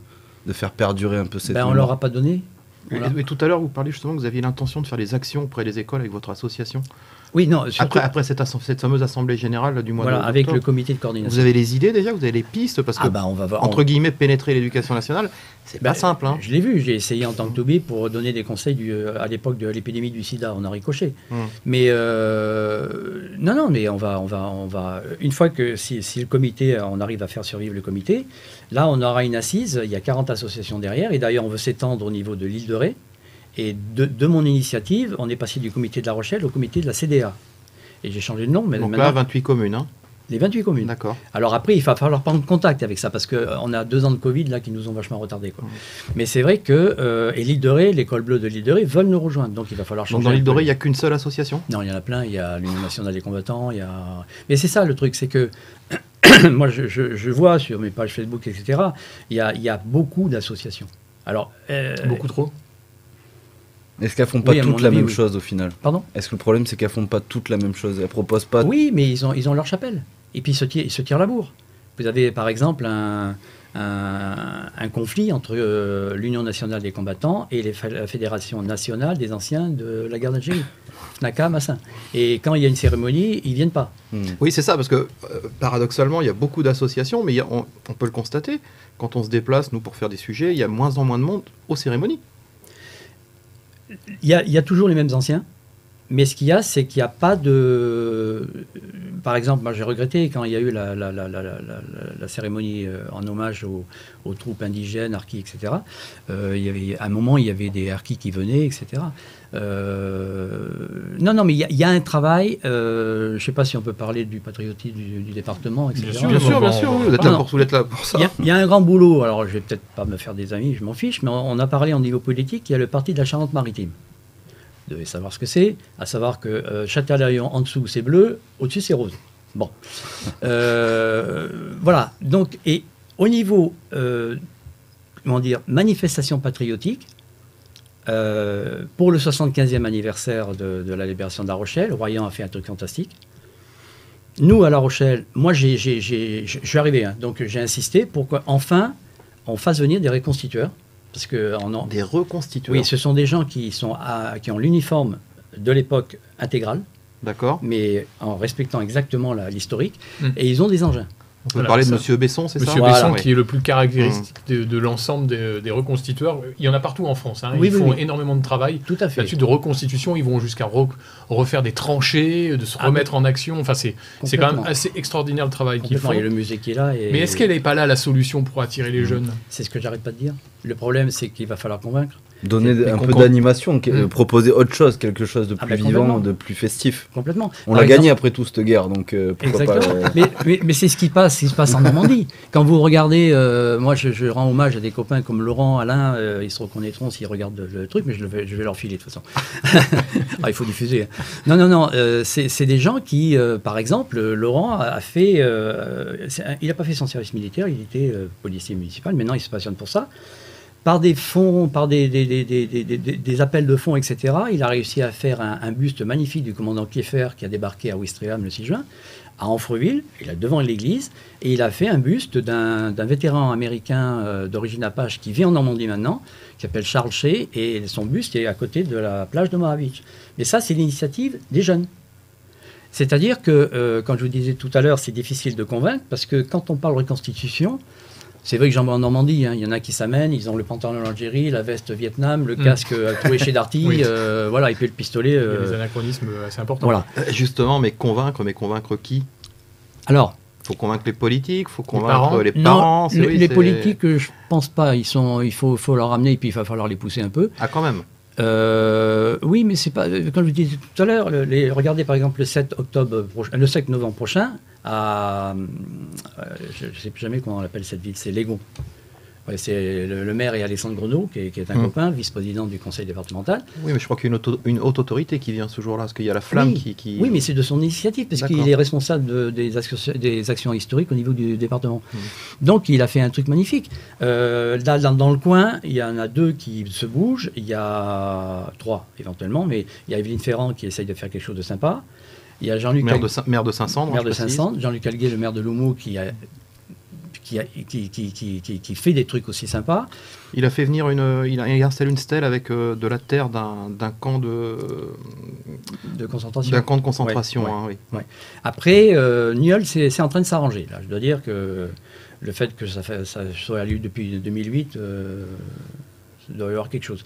faire perdurer un peu cette mémoire. On leur a pas donné. Mais tout à l'heure, vous parliez justement que vous aviez l'intention de faire des actions auprès des écoles avec votre association. Oui, non. Surtout... Après cette fameuse assemblée générale du mois d'octobre. Avec le comité de coordination. Vous avez les idées déjà, vous avez les pistes, parce que on va voir, entre guillemets pénétrer l'éducation nationale, c'est pas simple. Hein. Je l'ai vu, j'ai essayé en tant que toubib pour donner des conseils à l'époque de l'épidémie du SIDA, on a ricoché. Mais non, mais on va une fois que si le comité, on arrive à faire survivre le comité, là on aura une assise. Il y a 40 associations derrière, et d'ailleurs on veut s'étendre au niveau de l'île de Ré. Et de mon initiative, on est passé du comité de La Rochelle au comité de la CDA. Et j'ai changé de nom. Mais donc maintenant, là, 28 communes. Hein. Les 28 communes. D'accord. Alors après, il va falloir prendre contact avec ça, parce qu'on a 2 ans de Covid là, qui nous ont vachement retardés. Quoi. Mais c'est vrai que et l'île de Ré, l'école bleue de l'île de Ré, veulent nous rejoindre. Donc il va falloir changer. Donc dans l'île de Ré, il n'y a qu'une seule association? Non, il y en a plein. Il y a l'Union nationale des combattants. Mais c'est ça le truc, c'est que moi je vois sur mes pages Facebook, etc., il y a beaucoup d'associations. Alors, beaucoup trop? Est-ce qu'elles font pas toutes la même chose au final? Pardon? Est-ce que le problème c'est qu'elles font pas toutes la même chose? Elles proposent pas... Oui, mais ils ont leur chapelle. Et puis ils se tirent la bourre. Vous avez par exemple un conflit entre l'Union nationale des combattants et la Fédération nationale des anciens de la guerre d'Algérie. FNACA, Massin. Et quand il y a une cérémonie, ils viennent pas. Oui, c'est ça, parce que paradoxalement, il y a beaucoup d'associations, mais on peut le constater. Quand on se déplace, nous, pour faire des sujets, il y a moins en moins de monde aux cérémonies. Il y a toujours les mêmes anciens, mais ce qu'il y a, c'est qu'il n'y a pas de... Par exemple, moi j'ai regretté quand il y a eu la cérémonie en hommage aux troupes indigènes, harkis, etc. À un moment, il y avait des harkis qui venaient, etc. Non, mais il y a un travail, je ne sais pas si on peut parler du patriotisme du département, etc. Bien sûr, vous êtes là pour ça. Il y a un grand boulot, alors je vais peut-être pas me faire des amis, je m'en fiche, mais on a parlé en niveau politique, il y a le parti de la Charente-Maritime. Vous devez savoir ce que c'est, à savoir que Châtelaillon en dessous c'est bleu, au-dessus c'est rose. Bon. Voilà, donc, et au niveau, manifestation patriotique, pour le 75e anniversaire de la libération de La Rochelle, Royan a fait un truc fantastique. Nous, à La Rochelle, moi, je suis arrivé, hein, donc j'ai insisté pour qu'enfin, on fasse venir des reconstitueurs Parce que Des reconstitueurs. oui, ce sont des gens qui ont l'uniforme de l'époque intégrale, D'accord. mais en respectant exactement l'historique, Mm. et ils ont des engins. On peut Voilà, parler de ça. Monsieur Besson, c'est ça Monsieur Voilà. Besson, Oui. qui est le plus caractéristique de l'ensemble des reconstitueurs. Il y en a partout en France. Hein. Oui, Ils oui, font oui. énormément de travail. Tout à fait. Là-dessus, de reconstitution, ils vont jusqu'à refaire des tranchées, de se Ah, remettre en action. Enfin, c'est quand même Complètement. assez extraordinaire le travail qu'ils Complètement. font. Il y a le musée qui est là. Et Mais est-ce qu'elle n'est pas là la solution pour attirer les jeunes? C'est ce que j'arrête pas de dire. Le problème, c'est qu'il va falloir convaincre. Donner Mais un peu qu'on- d'animation, Mm. proposer autre chose, quelque chose de Ah, plus bah, vivant, complètement. de plus festif. Complètement. On Par l'a exemple- gagné après tout cette guerre, donc pourquoi Exactement. pas. Mais c'est ce qui se passe en Normandie. Quand vous regardez, moi je rends hommage à des copains comme Laurent, Alain, ils se reconnaîtront s'ils regardent le truc, mais je vais leur filer de toute façon. Ah, il faut diffuser. Non, c'est des gens qui, par exemple, Laurent a fait, il n'a pas fait son service militaire, il était policier municipal, maintenant il se passionne pour ça. Par des fonds, par des appels de fonds, etc., il a réussi à faire un buste magnifique du commandant Kieffer qui a débarqué à Ouistreham le 6 juin, à Amfreville, il est devant l'église, et il a fait un buste d'un vétéran américain d'origine apache qui vit en Normandie maintenant, qui s'appelle Charles Shea, et son buste est à côté de la plage de Moravitch. Et ça, c'est l'initiative des jeunes. C'est-à-dire que, quand je vous disais tout à l'heure, c'est difficile de convaincre, parce que quand on parle reconstitution, c'est vrai que j'en vois en Normandie, hein, il y en a qui s'amènent, ils ont le pantalon Algérie, la veste Vietnam, le casque trouvé chez Darty, Oui. voilà, et puis le pistolet. Il y a des anachronismes assez importants. Voilà. Justement, mais convaincre qui? Alors, Il faut convaincre les politiques, il faut parents. convaincre les parents. non, c'est- oui, les c'est- politiques, je pense pas. Il faut leur ramener et puis il va falloir les pousser un peu. Ah, quand même. Oui, mais c'est pas. Comme je vous disais tout à l'heure, regardez par exemple le 7 novembre prochain à. Je ne sais plus jamais comment on appelle cette ville, c'est Légon. Ouais, c'est le maire est Alexandre Grenot, qui est un copain, vice-président du conseil départemental. Oui, mais je crois qu'il y a une haute autorité qui vient ce jour-là, parce qu'il y a la flamme Oui. qui... Oui, mais c'est de son initiative, parce D'accord. qu'il est responsable des actions historiques au niveau du département. Donc, il a fait un truc magnifique. Là, dans le coin, il y en a 2 qui se bougent, il y a 3 éventuellement, mais il y a Evelyne Ferrand qui essaye de faire quelque chose de sympa. Il y a Jean-Luc Maire de Saint-Saëns, maire de Saint-Saëns, Jean-Luc Alguet, le maire de Loumou, qui fait des trucs aussi sympas. Il a fait venir il a installé une stèle avec de la terre d'un camp de concentration. Ouais, hein, oui. ouais. Après, Nieul, c'est en train de s'arranger. Là, je dois dire que le fait que ça soit à lieu depuis 2008, il doit y avoir quelque chose.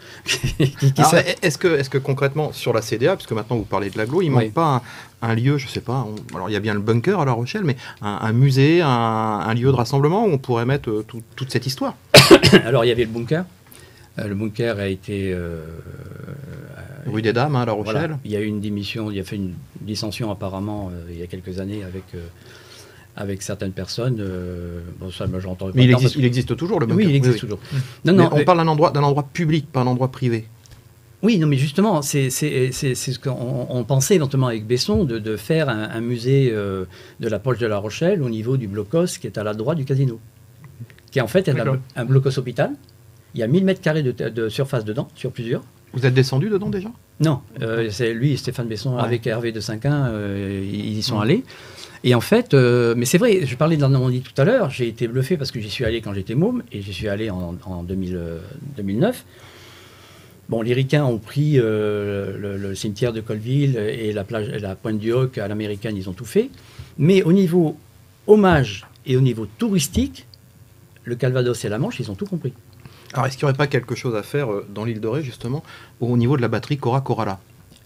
Alors, est-ce que concrètement, sur la CDA, puisque maintenant vous parlez de l'agglo, il ne manque pas un lieu, je ne sais pas, alors il y a bien le bunker à La Rochelle, mais un musée, un lieu de rassemblement où on pourrait mettre toute cette histoire? Alors, il y avait le bunker. Le bunker a été... Rue des Dames, à La Rochelle. Voilà. Il y a eu une démission, il a fait une dissension apparemment il y a quelques années avec certaines personnes. Bon, ça, moi, j'entends Mais pas il existe toujours, le bunker. Oui, il existe toujours. Non, Mais non, on parle d'un endroit public, pas un endroit privé. oui, non, mais justement, c'est ce qu'on pensait éventuellement avec Besson, de faire un musée de la poche de La Rochelle au niveau du blocos qui est à la droite du casino. Qui est en fait un blocos hôpital. Il y a 1000 mètres carrés de surface dedans, sur plusieurs. Vous êtes descendu dedans déjà? Non, c'est lui et Stéphane Besson avec Hervé de Cinquin, ils y sont allés. Et en fait, mais c'est vrai, je parlais de la Normandie tout à l'heure, j'ai été bluffé parce que j'y suis allé quand j'étais môme, et j'y suis allé en 2009. Bon, les Ricains ont pris le cimetière de Colville et la Pointe du Hoc à l'américaine, ils ont tout fait. Mais au niveau hommage et au niveau touristique, le Calvados et la Manche, ils ont tout compris. Alors, est-ce qu'il n'y aurait pas quelque chose à faire dans l'île de Ré, justement, au niveau de la batterie Cora-Coralla?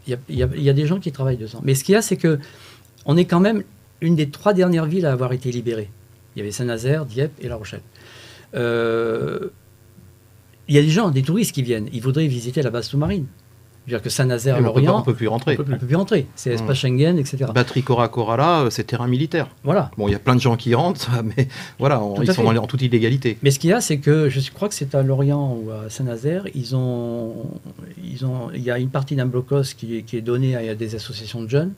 Il y a des gens qui travaillent dedans. Mais ce qu'il y a, c'est que on est quand même une des 3 dernières villes à avoir été libérées. Il y avait Saint-Nazaire, Dieppe et La Rochelle. Il y a des gens, des touristes qui viennent. Ils voudraient visiter la base sous-marine. Je veux dire que Saint-Nazaire, On Lorient, ne peut plus y rentrer. on peut plus rentrer. C'est espace Schengen, etc. Batterie Cora-Coralla, c'est terrain militaire. Voilà. Bon, il y a plein de gens qui y rentrent, mais voilà, Tout ils à sont fait. en toute illégalité. Mais ce qu'il y a, c'est que je crois que c'est à Lorient ou à Saint-Nazaire, il y a une partie d'un blocos qui est donné à des associations de jeunes.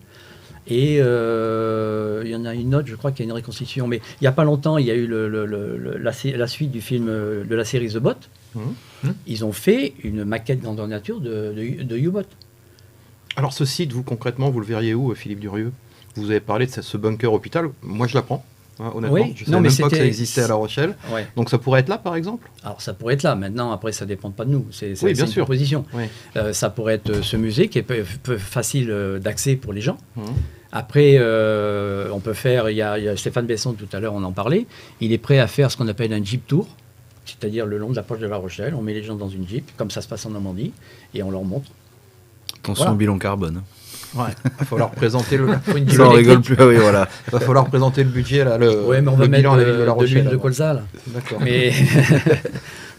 Et il y en a une autre, je crois qu'il y a une reconstitution. Mais il n'y a pas longtemps, il y a eu la suite du film de la série The Boat. Ils ont fait une maquette grandeur nature de U-Boat. Alors ce site, vous concrètement, vous le verriez où, Philippe Durieux? Vous avez parlé de ce bunker hôpital, moi je l'apprends. hein, honnêtement. Oui. Je ne savais même pas que ça c'était- existait à La Rochelle. Ouais. Donc ça pourrait être là, par exemple. Alors ça pourrait être là. Maintenant, après, ça dépend pas de nous. C'est Oui, bien une sûr. proposition. Oui. Ça pourrait être ce musée qui est peu facile d'accès pour les gens. Mhm. Après, on peut faire, il y a Stéphane Besson tout à l'heure, on en parlait, il est prêt à faire ce qu'on appelle un Jeep Tour, c'est-à-dire le long de la poche de La Rochelle, on met les gens dans une Jeep, comme ça se passe en Normandie, et on leur montre. Attention Voilà. au bilan carbone. Ouais. Il va falloir présenter le. Ça, on rigole plus. Ah oui, voilà. Il va falloir présenter le budget là, Ouais, mais on va le mettre bilan à la ville de La de Rochelle. l'huile de alors. colza, là. D'accord. Mais,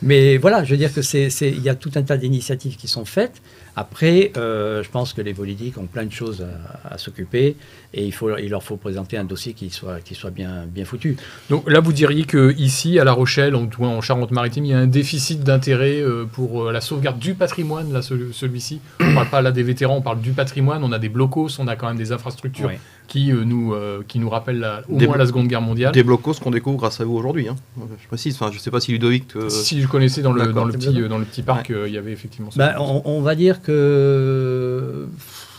mais voilà, je veux dire que il y a tout un tas d'initiatives qui sont faites. Après, je pense que les politiques ont plein de choses à s'occuper et il leur faut présenter un dossier qui soit bien foutu. Donc là, vous diriez qu'ici, à La Rochelle, en Charente-Maritime, il y a un déficit d'intérêt pour la sauvegarde du patrimoine, là, celui-ci. On ne parle pas là des vétérans, on parle du patrimoine. On a des blocos, on a quand même des infrastructures Ouais. qui nous rappellent au Des moins la Seconde Guerre mondiale. Des blocos qu'on découvre grâce à vous aujourd'hui. Hein. Je précise, enfin, je ne sais pas si Ludovic. Si je connaissais dans le D'accord. petit parc, il y avait effectivement ça. Ben, on va dire que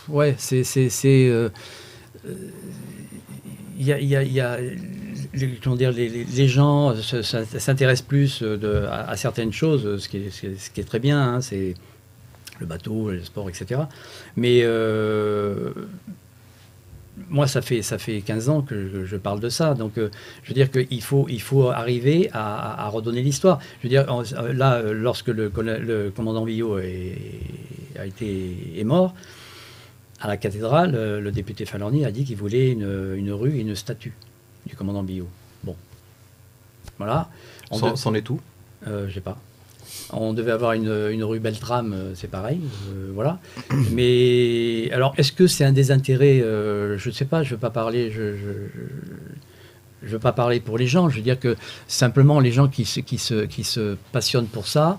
ouais, il y a les gens s'intéressent plus à certaines choses, ce qui est très bien, hein, c'est le bateau, le sport, etc. Mais moi, ça fait 15 ans que je parle de ça. Donc, je veux dire qu'il faut arriver à redonner l'histoire. Je veux dire, là, lorsque le commandant Villot est mort, à la cathédrale, le député Falorni a dit qu'il voulait une rue et une statue du commandant Villot. Bon. Voilà. C'en est tout. Je sais pas. On devait avoir une rue Beltrame, c'est pareil, voilà. Mais alors, est-ce que c'est un désintérêt je ne sais pas, je veux pas parler, je veux pas parler pour les gens. Je veux dire que simplement les gens qui se passionnent pour ça.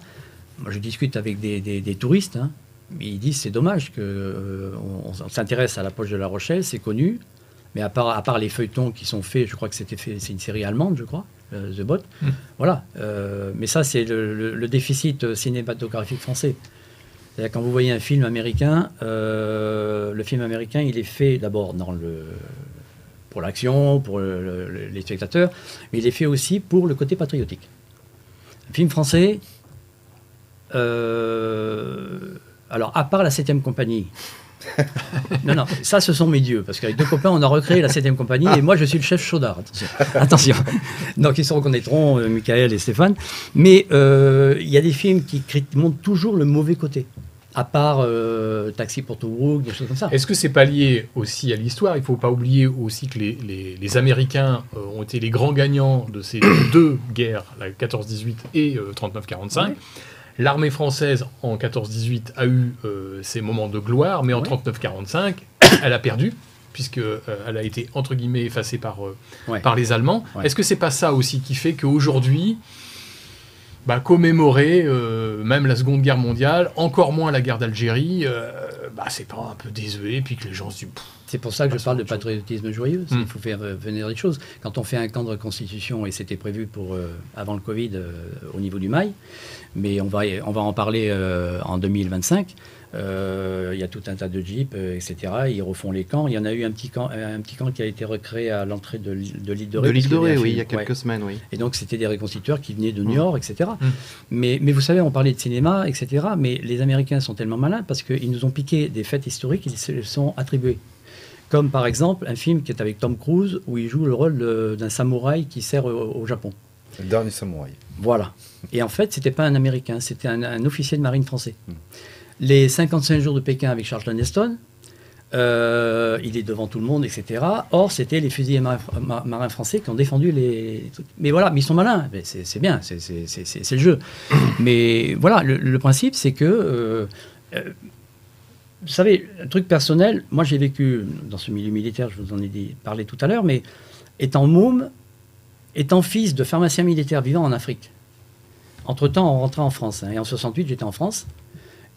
Moi, je discute avec des touristes. Hein, ils disent c'est dommage que on s'intéresse à la poche de La Rochelle, c'est connu. Mais à part les feuilletons qui sont faits, je crois que c'est une série allemande, je crois. The Bot. Voilà. Mais ça, c'est le déficit cinématographique français. C'est-à-dire, quand vous voyez un film américain, le film américain, il est fait d'abord pour l'action, pour les spectateurs, mais il est fait aussi pour le côté patriotique. Un film français, alors, à part la 7e compagnie, non, ça ce sont mes dieux, parce qu'avec 2 copains on a recréé la 7e compagnie et moi je suis le chef chaudard, attention. Donc ils se reconnaîtront, Michael et Stéphane, mais il y a des films qui montrent toujours le mauvais côté, à part Taxi pour Tobruk, des choses comme ça. Est-ce que c'est pas lié aussi à l'histoire? Il ne faut pas oublier aussi que les Américains ont été les grands gagnants de ces 2 guerres, la 14-18 et 39-45. Ouais. L'armée française, en 14-18, a eu ses moments de gloire, mais en 39-45, elle a perdu, puisqu'elle a été, entre guillemets, effacée par les Allemands. Ouais. Est-ce que c'est pas ça aussi qui fait qu'aujourd'hui, commémorer même la Seconde Guerre mondiale, encore moins la guerre d'Algérie, c'est pas un peu désuet, puis que les gens se disent... C'est pour ça que je parle de patriotisme joyeux. Il faut faire venir des choses. Quand on fait un camp de reconstitution, et c'était prévu avant le Covid au niveau du Mail, mais on va en parler en 2025. Il y a tout un tas de jeeps, etc. Ils refont les camps. Il y en a eu un petit camp qui a été recréé à l'entrée de l'île de Ré. De l'île de Ré, oui, il y a quelques semaines, oui. Et donc, c'était des reconstituteurs qui venaient de New York, etc. Mais vous savez, on parlait de cinéma, etc. Mais les Américains sont tellement malins parce qu'ils nous ont piqué des faits historiques, ils se les sont attribués. Comme par exemple un film qui est avec Tom Cruise où il joue le rôle d'un samouraï qui sert au Japon. Le dernier samouraï. Voilà. Et en fait, c'était pas un Américain, c'était un officier de marine français. Les 55 jours de Pékin avec Charlton Heston, il est devant tout le monde, etc. Or, c'était les fusiliers marins français qui ont défendu les trucs. Mais voilà, mais ils sont malins, c'est bien, c'est le jeu. Mais voilà, le principe, c'est que... vous savez, un truc personnel, moi j'ai vécu dans ce milieu militaire, je vous en ai parlé tout à l'heure, mais étant môme, étant fils de pharmacien militaire vivant en Afrique, entre-temps on rentrait en France, et en 68 j'étais en France,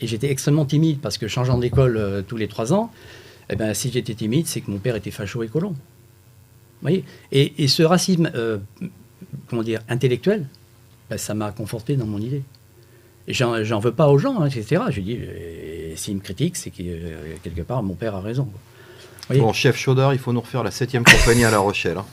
et j'étais extrêmement timide, parce que changeant d'école tous les 3 ans, si j'étais timide, c'est que mon père était facho et colon. Vous voyez, et ce racisme, intellectuel, ça m'a conforté dans mon idée. Et j'en veux pas aux gens, etc. Je dis, s'ils me critiquent, c'est que quelque part, mon père a raison. Oui. Bon, chef Chaudard, il faut nous refaire la 7e compagnie à La Rochelle. Hein.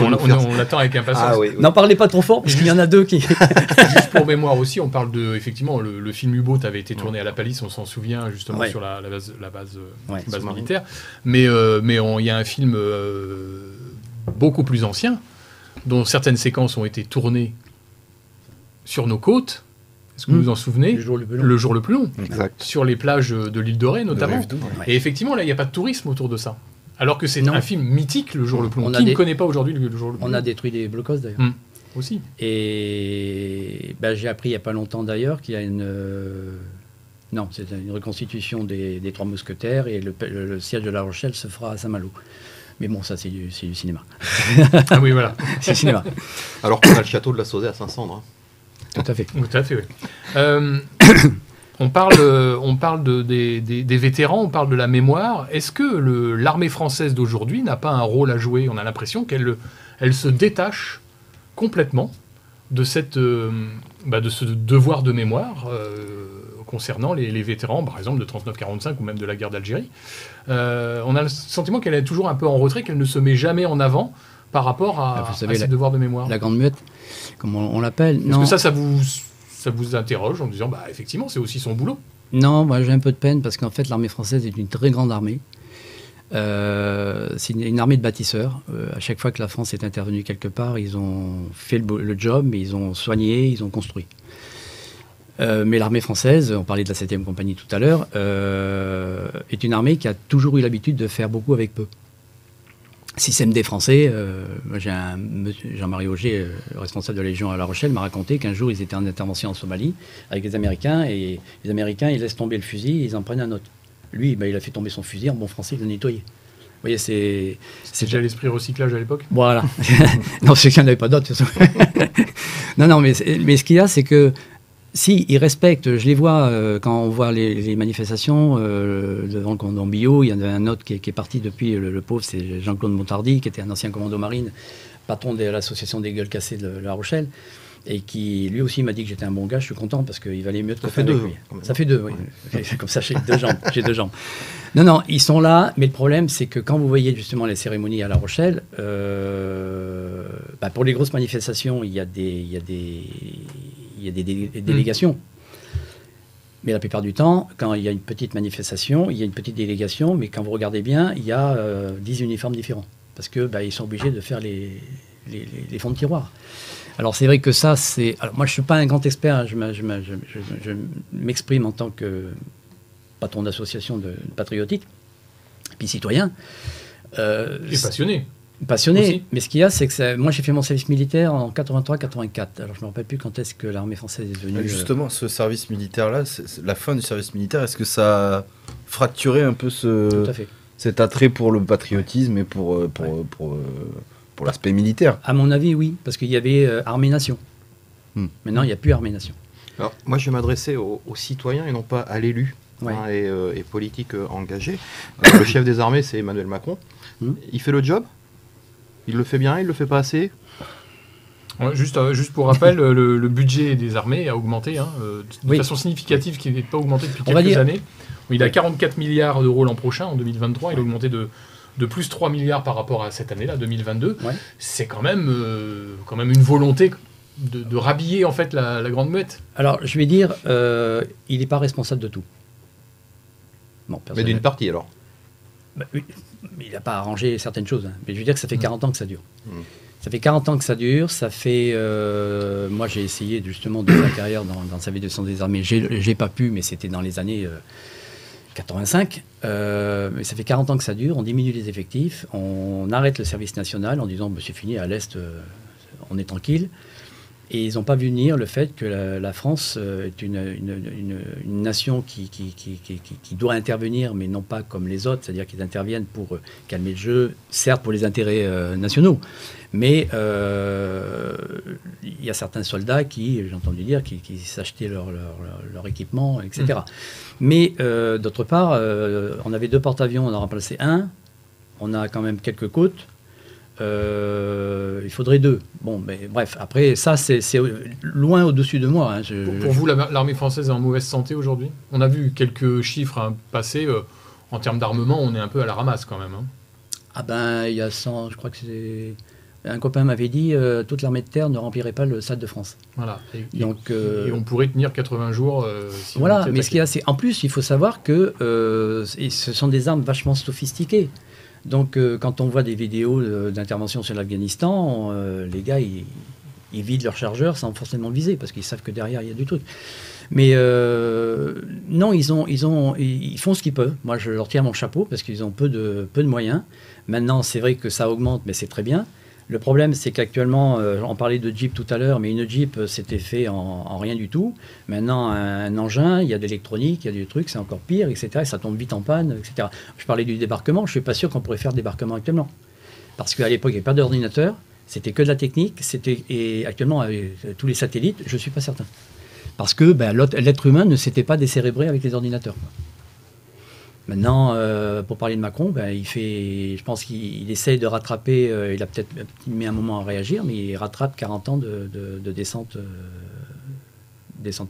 On l'attend avec impatience. Ah oui, oui. N'en parlez pas trop fort, parce qu'il y en a deux qui... Juste pour mémoire aussi, on parle de, effectivement, le film U-Boat avait été tourné à La Palisse, on s'en souvient justement sur la base militaire. Mais il y a un film beaucoup plus ancien, dont certaines séquences ont été tournées sur nos côtes. Est-ce que vous vous en souvenez? Le jour le plus long. Exact. Sur les plages de l'île de Ré, notamment. Et effectivement, là, il n'y a pas de tourisme autour de ça. Alors que c'est un film mythique, Le jour le plus long. Qui ne connaît pas aujourd'hui Le jour le plus long? On a détruit des blocos, d'ailleurs. Aussi. Et j'ai appris il n'y a pas longtemps, d'ailleurs, qu'il y a Non, c'est une reconstitution des Trois Mousquetaires, et le siège de La Rochelle se fera à Saint-Malo. Mais bon, ça, c'est du cinéma. Ah oui, voilà. C'est le cinéma. Alors qu'on a le château de la Sauzée à Saint-Cendre. Tout à fait. Tout à fait, oui. On parle des vétérans, on parle de la mémoire. Est-ce que l'armée française d'aujourd'hui n'a pas un rôle à jouer? On a l'impression qu'elle se détache complètement de ce devoir de mémoire concernant les vétérans, par exemple, de 39-45 ou même de la guerre d'Algérie. On a le sentiment qu'elle est toujours un peu en retrait, qu'elle ne se met jamais en avant par rapport à ses devoirs de mémoire. La Grande Muette, comme on l'appelle. Est-ce que ça vous interroge en disant, effectivement, c'est aussi son boulot? Non, moi j'ai un peu de peine parce qu'en fait l'armée française est une très grande armée. C'est une armée de bâtisseurs. À chaque fois que la France est intervenue quelque part, ils ont fait le job, mais ils ont soigné, ils ont construit. Mais l'armée française, on parlait de la 7e compagnie tout à l'heure, est une armée qui a toujours eu l'habitude de faire beaucoup avec peu. Système des Français, j'ai Jean-Marie Auger, responsable de la Légion à La Rochelle, m'a raconté qu'un jour ils étaient en intervention en Somalie avec les Américains, et les Américains ils laissent tomber le fusil et ils en prennent un autre. Lui, il a fait tomber son fusil, en bon français, il l'a nettoyé. Vous voyez, c'est déjà l'esprit recyclage à l'époque. Voilà. Non, c'est qu'il n'y en avait pas d'autres. non, mais ce qu'il y a, c'est que si, ils respectent, je les vois quand on voit les manifestations devant le commandant Billot, il y en a un autre qui est parti depuis, le pauvre, c'est Jean-Claude Montardi, qui était un ancien commando marine, patron de l'association des gueules cassées de La Rochelle, et qui lui aussi m'a dit que j'étais un bon gars. Je suis content parce qu'il valait mieux de ça fait deux. Lui. Ça fait deux, oui. Comme ça, j'ai deux jambes. Non, ils sont là, mais le problème, c'est que quand vous voyez justement les cérémonies à La Rochelle, pour les grosses manifestations, il y a des délégations. Mais la plupart du temps, quand il y a une petite manifestation, il y a une petite délégation, mais quand vous regardez bien, il y a 10 uniformes différents. Parce que ils sont obligés de faire les fonds de tiroir. Alors c'est vrai que ça, c'est... Alors moi, je ne suis pas un grand expert, hein, je m'exprime en tant que patron d'association patriotique, puis citoyen. Et passionné. Passionné, aussi. Mais ce qu'il y a, c'est que moi j'ai fait mon service militaire en 83-84. Alors je ne me rappelle plus quand est-ce que l'armée française est devenue... Justement, ce service militaire-là, la fin du service militaire, est-ce que ça a fracturé un peu Tout à fait. cet attrait pour le patriotisme et pour l'aspect militaire? À mon avis, oui, parce qu'il y avait armée-nation. Maintenant, il n'y a plus armée-nation. Alors, moi, je vais m'adresser aux citoyens et non pas à l'élu et politique engagé. Le chef des armées, c'est Emmanuel Macron. Il fait le job? Il le fait bien? Il le fait pas assez? Juste pour rappel, le budget des armées a augmenté de façon significative, qui n'est pas augmenté depuis quelques années. Il a 44 milliards d'euros l'an prochain, en 2023. Il a augmenté de plus 3 milliards par rapport à cette année-là, 2022. C'est quand même une volonté de rhabiller en fait la Grande Muette. Alors, je vais dire, il n'est pas responsable de tout. Bon, mais d'une partie, alors. Oui, il n'a pas arrangé certaines choses. Mais je veux dire que ça fait 40 ans que ça dure. Ça fait 40 ans que ça dure. Ça fait... moi, j'ai essayé justement de faire la carrière dans le service de défense des armées. J'ai pas pu, mais c'était dans les années 85. Mais ça fait 40 ans que ça dure. On diminue les effectifs. On arrête le service national en disant c'est fini, à l'Est, on est tranquille. Et ils n'ont pas vu venir le fait que la France est une nation qui doit intervenir, mais non pas comme les autres, c'est-à-dire qu'ils interviennent pour calmer le jeu, certes pour les intérêts nationaux, mais il y a certains soldats qui, j'ai entendu dire, qui s'achetaient leur équipement, etc. Mais d'autre part, on avait 2 porte-avions, on en a remplacé un, on a quand même quelques côtes. Il faudrait 2. Bon, mais bref, après, ça, c'est loin au-dessus de moi. Hein. Pour vous, l'armée française est en mauvaise santé aujourd'hui? On a vu quelques chiffres passer. En termes d'armement, on est un peu à la ramasse quand même. Hein. Ah ben, il y a 100, je crois que c'est... Un copain m'avait dit toute l'armée de terre ne remplirait pas le Stade de France. Voilà. Donc, et on pourrait tenir 80 jours si voilà, on était mais ce qu'il y a, c'est... En plus, il faut savoir que ce sont des armes vachement sophistiquées. Donc, quand on voit des vidéos d'intervention sur l'Afghanistan, les gars, ils vident leur chargeur sans forcément viser, parce qu'ils savent que derrière, il y a du truc. Mais non, ils font ce qu'ils peuvent. Moi, je leur tire mon chapeau, parce qu'ils ont peu de moyens. Maintenant, c'est vrai que ça augmente, mais c'est très bien. Le problème, c'est qu'actuellement, on parlait de Jeep tout à l'heure, mais une Jeep, c'était fait en rien du tout. Maintenant, un engin, il y a de l'électronique, il y a des trucs, c'est encore pire, etc. Et ça tombe vite en panne, etc. Je parlais du débarquement, je ne suis pas sûr qu'on pourrait faire débarquement actuellement. Parce qu'à l'époque, il n'y avait pas d'ordinateur, c'était que de la technique, et actuellement, avec tous les satellites, je ne suis pas certain. Parce que l'être humain ne s'était pas décérébré avec les ordinateurs, quoi. Maintenant, pour parler de Macron, je pense qu'il essaye de rattraper, il a peut-être mis un moment à réagir, mais il rattrape 40 ans de descente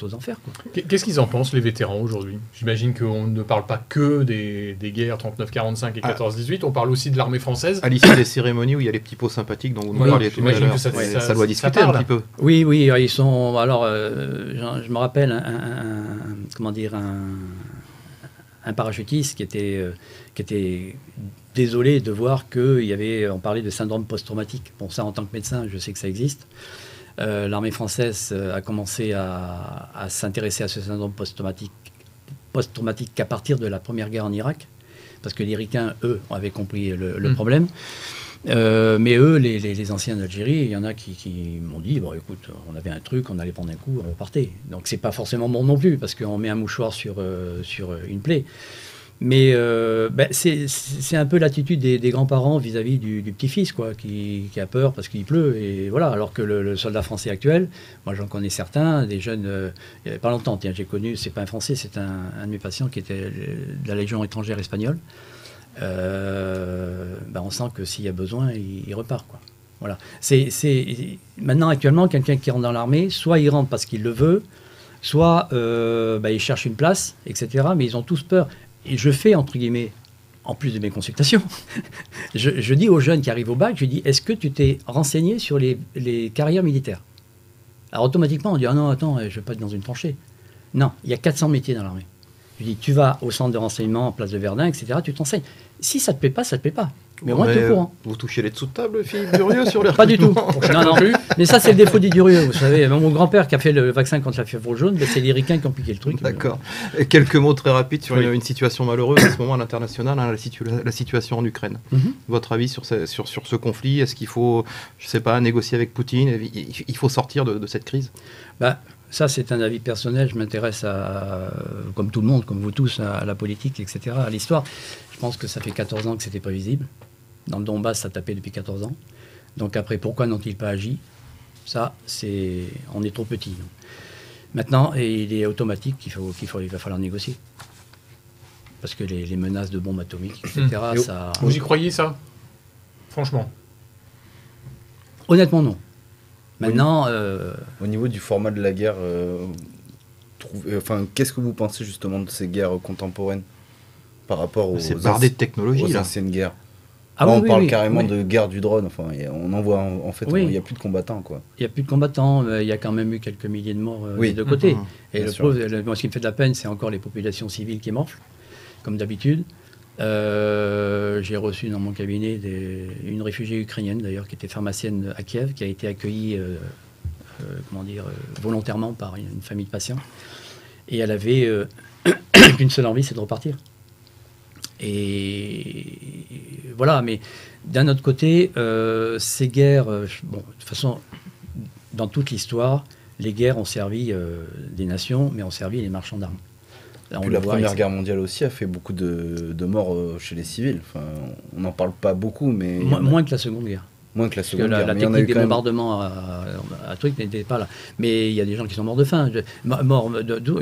aux enfers, quoi. Qu'est-ce qu'ils en pensent, les vétérans, aujourd'hui? J'imagine qu'on ne parle pas que des guerres 39-45 et 14-18, on parle aussi de l'armée française. À l'issue des cérémonies où il y a les petits pots sympathiques dont vous nous parliez tout à l'heure, que ça doit discuter un petit peu. Oui, ils sont... Alors, je me rappelle un parachutiste qui était désolé de voir on parlait de syndrome post-traumatique. Bon, ça, en tant que médecin, je sais que ça existe. L'armée française a commencé à s'intéresser à ce syndrome post-traumatique qu'à partir de la première guerre en Irak, parce que les Ricains, eux, avaient compris le problème. Mais eux, les anciens d'Algérie, il y en a qui m'ont dit, bon écoute, on avait un truc, on allait prendre un coup, on repartait. Donc c'est pas forcément bon non plus, parce qu'on met un mouchoir sur une plaie. Mais c'est un peu l'attitude des grands-parents vis-à-vis du petit-fils, quoi, qui a peur parce qu'il pleut. Et voilà. Alors que le soldat français actuel, moi j'en connais certains, des jeunes, il n'y avait pas longtemps, tiens, j'ai connu, c'est pas un Français, c'est un de mes patients qui était de la Légion étrangère espagnole. On sent que s'il y a besoin, il repart, quoi. Voilà. Maintenant, actuellement, quelqu'un qui rentre dans l'armée, soit il rentre parce qu'il le veut, soit il cherche une place, etc. Mais ils ont tous peur. Et je fais, entre guillemets, en plus de mes consultations, je dis aux jeunes qui arrivent au bac, je dis, est-ce que tu t'es renseigné sur les carrières militaires? Alors automatiquement, on dit, ah non, attends, je ne vais pas être dans une tranchée. Non, il y a 400 métiers dans l'armée. Je dis, tu vas au centre de renseignement, place de Verdun, etc., tu t'enseignes. Si ça ne te plaît pas, ça ne te plaît pas. Mais au moins, tu es au courant. Vous touchez les dessous de table, Philippe Durieux, sur les Pas du tout. Non. Mais ça, c'est le défaut du Durieux. Vous savez, mon grand-père qui a fait le vaccin contre la fièvre jaune, c'est les Ricains qui ont piqué le truc. D'accord. Et quelques mots très rapides sur une situation malheureuse en ce moment à l'international, la situation en Ukraine. Votre avis sur ce conflit? Est-ce qu'il faut, je ne sais pas, négocier avec Poutine? Il faut sortir de cette crise? Ça, c'est un avis personnel. Je m'intéresse comme tout le monde, comme vous tous, à la politique, etc., à l'histoire. Je pense que ça fait 14 ans que c'était prévisible. Dans le Donbass, ça tapait depuis 14 ans. Donc après, pourquoi n'ont-ils pas agi? Ça, on est trop petit. Donc. Maintenant, il est automatique qu'il va falloir négocier. Parce que les menaces de bombes atomiques, etc., ça... Vous y croyez, ça? Franchement? Honnêtement, non. Maintenant... Au niveau du format de la guerre, qu'est-ce que vous pensez justement de ces guerres contemporaines par rapport aux anciennes guerres? On parle carrément de guerre du drone. Enfin, on en voit en fait, il n'y a plus de combattants, quoi. Il n'y a plus de combattants. Il y a quand même eu quelques milliers de morts des deux côtés. Et moi, ce qui me fait de la peine, c'est encore les populations civiles qui morflent, comme d'habitude. J'ai reçu dans mon cabinet une réfugiée ukrainienne, d'ailleurs, qui était pharmacienne à Kiev, qui a été accueillie volontairement par une famille de patients. Et elle avait qu'une seule envie, c'est de repartir. Et voilà, mais d'un autre côté, ces guerres, de toute façon, dans toute l'histoire, les guerres ont servi des nations, mais ont servi les marchands d'armes. Là, la Première Guerre mondiale aussi a fait beaucoup de morts chez les civils. Enfin, on n'en parle pas beaucoup, mais... Moins que la Seconde Guerre. Moins que la Parce que Seconde Guerre. la mais il y en a technique eu des quand même. bombardements à truc n'était pas là. Mais il y a des gens qui sont morts de faim.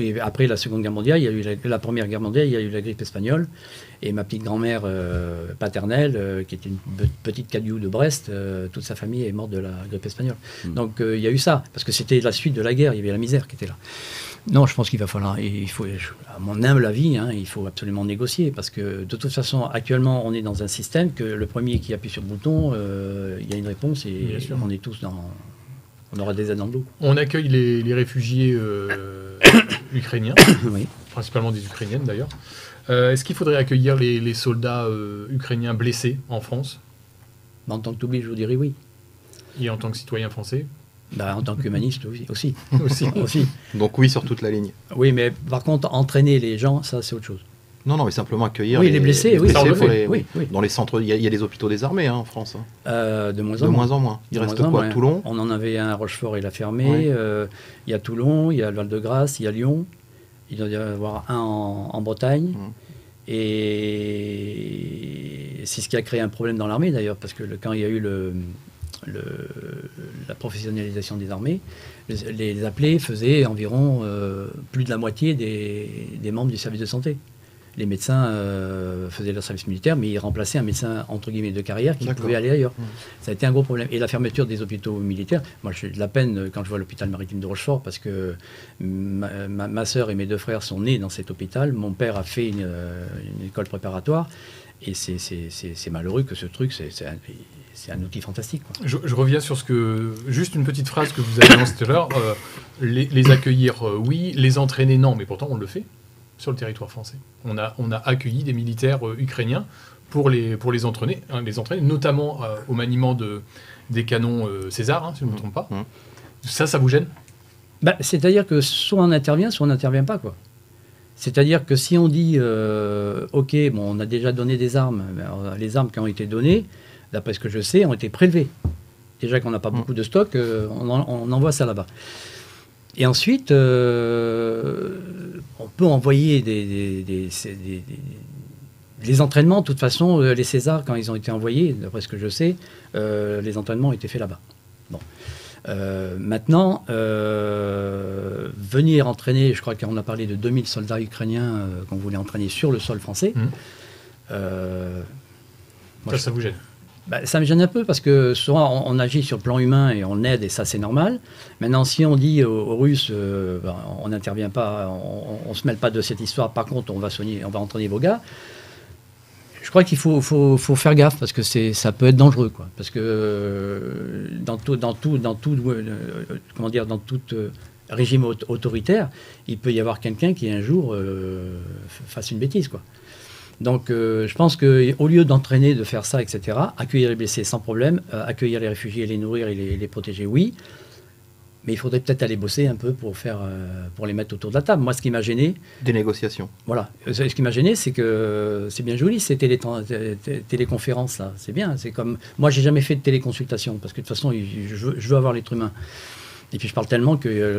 Et après la Seconde Guerre mondiale, il y a eu la Première Guerre mondiale, il y a eu la grippe espagnole. Et ma petite grand-mère paternelle, qui était une petite caillou de Brest, toute sa famille est morte de la grippe espagnole. Donc il y a eu ça, parce que c'était la suite de la guerre, il y avait la misère qui était là. Non, je pense qu'il va falloir, à mon humble avis, il faut absolument négocier, parce que de toute façon, actuellement, on est dans un système que le premier qui appuie sur le bouton, il y a une réponse et on est tous dans... On aura des aides dans le dos. On accueille les réfugiés ukrainiens, Oui. principalement des Ukrainiennes d'ailleurs. Est-ce qu'il faudrait accueillir les soldats ukrainiens blessés en France En tant que tout je vous dirais oui. et en tant que citoyen français? En tant qu'humaniste aussi. aussi. Donc oui, sur toute la ligne. Oui, mais par contre, entraîner les gens, ça c'est autre chose. Non, mais simplement accueillir Oui, les blessés, oui, ça, on le pour fait. les- Oui. Dans les centres, il y a des hôpitaux des armées en France. De moins De moins en moins. Il De reste moins en quoi moins. Toulon. On en avait un à Rochefort, il a fermé. Oui. Il y a Toulon, il y a le Val-de-Grâce, il y a Lyon. Il doit y en avoir un en Bretagne. Et c'est ce qui a créé un problème dans l'armée d'ailleurs, parce que quand il y a eu la professionnalisation des armées, les appelés faisaient environ plus de la moitié des membres du service de santé. Les médecins faisaient leur service militaire, mais ils remplaçaient un médecin entre guillemets de carrière qui pouvait aller ailleurs. Ça a été un gros problème. Et la fermeture des hôpitaux militaires, moi j'ai de la peine quand je vois l'hôpital maritime de Rochefort, parce que ma sœur et mes deux frères sont nés dans cet hôpital. Mon père a fait une école préparatoire, et c'est malheureux que ce truc, c'est un outil fantastique, quoi. Je reviens sur juste une petite phrase que vous avez lancée tout à l'heure. Les accueillir, oui. Les entraîner, non. Mais pourtant, on le fait sur le territoire français. On a accueilli des militaires ukrainiens pour les entraîner, notamment au maniement des canons César, si je ne me trompe pas. Ça vous gêne? C'est-à-dire que soit on intervient, soit on n'intervient pas, quoi. C'est-à-dire que si on dit, OK, on a déjà donné des armes, mais alors, les armes qui ont été données, d'après ce que je sais, ont été prélevées. Déjà qu'on n'a pas beaucoup de stock, on envoie ça là-bas. Et ensuite, on peut envoyer les entraînements. De toute façon, les Césars, quand ils ont été envoyés, d'après ce que je sais, les entraînements ont été faits là-bas. Bon. Maintenant, venir entraîner, je crois qu'on a parlé de 2000 soldats ukrainiens qu'on voulait entraîner sur le sol français. Ça vous gêne? Ça me gêne un peu parce que soit on agit sur le plan humain et on aide, et ça c'est normal. Maintenant, si on dit aux Russes, on n'intervient pas, on ne se mêle pas de cette histoire, par contre on va entraîner vos gars, je crois qu'il faut faire gaffe, parce que ça peut être dangereux, quoi. Parce que dans tout régime autoritaire, il peut y avoir quelqu'un qui un jour fasse une bêtise, quoi. Donc je pense qu'au lieu d'entraîner, de faire ça, etc., accueillir les blessés sans problème, accueillir les réfugiés, les nourrir et les protéger, oui. Mais il faudrait peut-être aller bosser un peu pour les mettre autour de la table. Moi, ce qui m'a gêné... Des négociations. Voilà. Ce qui m'a gêné, c'est que c'est bien joli, ces téléconférences, là. C'est bien. C'est comme... Moi, j'ai jamais fait de téléconsultation, parce que de toute façon, je veux avoir l'être humain. Et puis je parle tellement que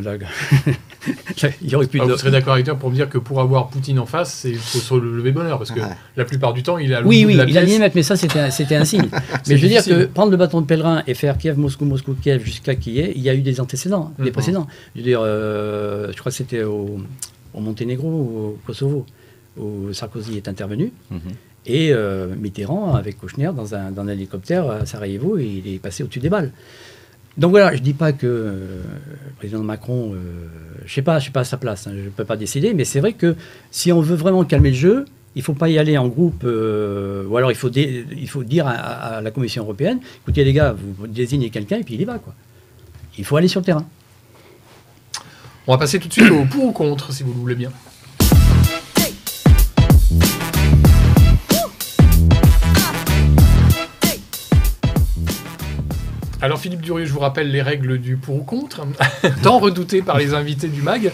il y aurait plus de... Vous serez d'accord avec moi pour me dire que pour avoir Poutine en face, il faut se lever bonheur, parce que la plupart du temps, il est à l'autre bout de la il a pièce. mais ça c'était un signe. Mais je veux dire que prendre le bâton de pèlerin et faire Kiev, Moscou, Moscou, Kiev jusqu'à Kiev, il y a eu des antécédents, des précédents. Je veux dire, je crois que c'était au Monténégro ou au Kosovo, où Sarkozy est intervenu. Et Mitterrand, avec Kouchner, dans un hélicoptère à Sarajevo, et il est passé au-dessus des balles. Donc voilà, je ne dis pas que le président Macron, je sais pas à sa place, je ne peux pas décider, mais c'est vrai que si on veut vraiment calmer le jeu, il ne faut pas y aller en groupe, ou alors il faut dire à la Commission européenne, écoutez les gars, vous désignez quelqu'un et puis il y va, quoi. Il faut aller sur le terrain. On va passer tout de suite au pour ou contre, si vous le voulez bien. Alors Philippe Durieux, je vous rappelle les règles du pour ou contre, tant redoutées par les invités du MAG.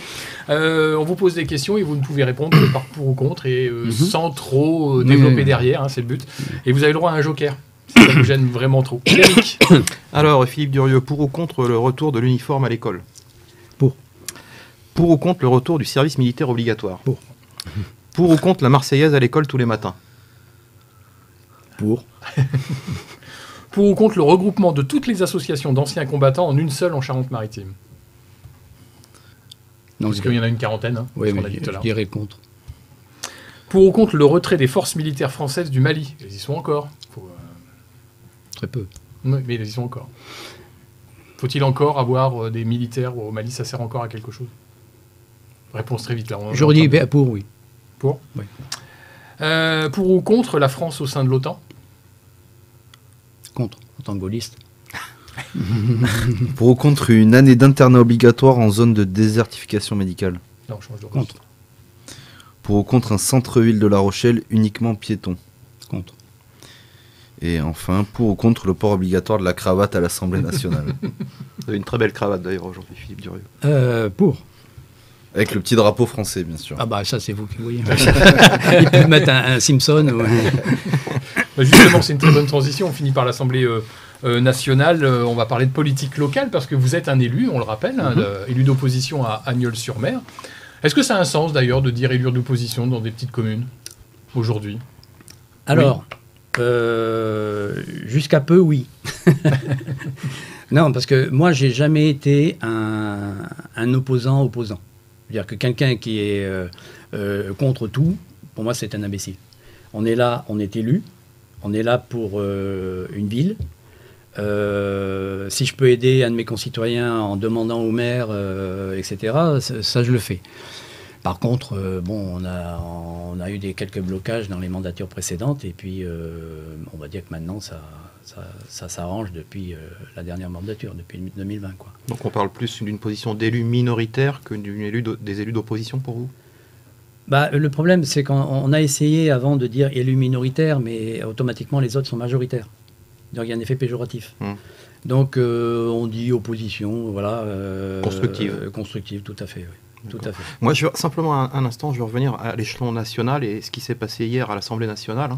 On vous pose des questions et vous ne pouvez répondre que par pour ou contre, et sans trop développer derrière, c'est le but. Et vous avez le droit à un joker, si ça vous gêne vraiment trop. Eric. Alors Philippe Durieux, pour ou contre le retour de l'uniforme à l'école? Pour. Pour ou contre le retour du service militaire obligatoire? Pour. Pour ou contre la Marseillaise à l'école tous les matins? Pour. Pour ou contre le regroupement de toutes les associations d'anciens combattants en une seule en Charente-Maritime? Parce qu'il y en a une quarantaine, hein, Oui, qu'on mais a dit tout à je l'heure. dirais contre. Pour ou contre le retrait des forces militaires françaises du Mali? Ils y sont encore. Très peu. Oui, mais ils y sont encore. Faut-il encore avoir des militaires au Mali? Ça sert encore à quelque chose? Réponse très vite là. J'aurais dit pour, oui. Pour? Oui. Pour ou contre la France au sein de l'OTAN? Contre, en tant que gaulliste. Pour ou contre une année d'internat obligatoire en zone de désertification médicale? Non, je change de Contre. Pour ou contre un centre-ville de La Rochelle uniquement piéton? Contre. Et enfin, pour ou contre le port obligatoire de la cravate à l'Assemblée nationale? Vous avez une très belle cravate d'ailleurs aujourd'hui, Philippe Durieux. Pour. Avec le petit drapeau français, bien sûr. Ah bah ça c'est vous qui voyez. Ils peuvent mettre un Simpson. Ou... Justement, c'est une très bonne transition. On finit par l'Assemblée nationale. On va parler de politique locale parce que vous êtes un élu, on le rappelle, élu d'opposition à Agneulles-sur-Mer. Est-ce que ça a un sens d'ailleurs de dire élu d'opposition dans des petites communes aujourd'hui? Alors, jusqu'à peu, oui. Non, parce que moi, j'ai jamais été un opposant. C'est-à-dire que quelqu'un qui est contre tout, pour moi, c'est un imbécile. On est là, on est élu, on est là pour une ville. Si je peux aider un de mes concitoyens en demandant au maire, etc., ça, je le fais. Par contre, on a eu quelques blocages dans les mandatures précédentes, et puis on va dire que maintenant, ça s'arrange depuis la dernière mandature, depuis 2020. Quoi. Donc on parle plus d'une position d'élu minoritaire que des élus d'opposition pour vous? Le problème, c'est qu'on a essayé avant de dire élu minoritaire, mais automatiquement les autres sont majoritaires. Donc il y a un effet péjoratif. Donc on dit opposition, voilà. Constructive, tout à fait, oui. Tout à fait. Moi, simplement un instant, je vais revenir à l'échelon national et ce qui s'est passé hier à l'Assemblée nationale.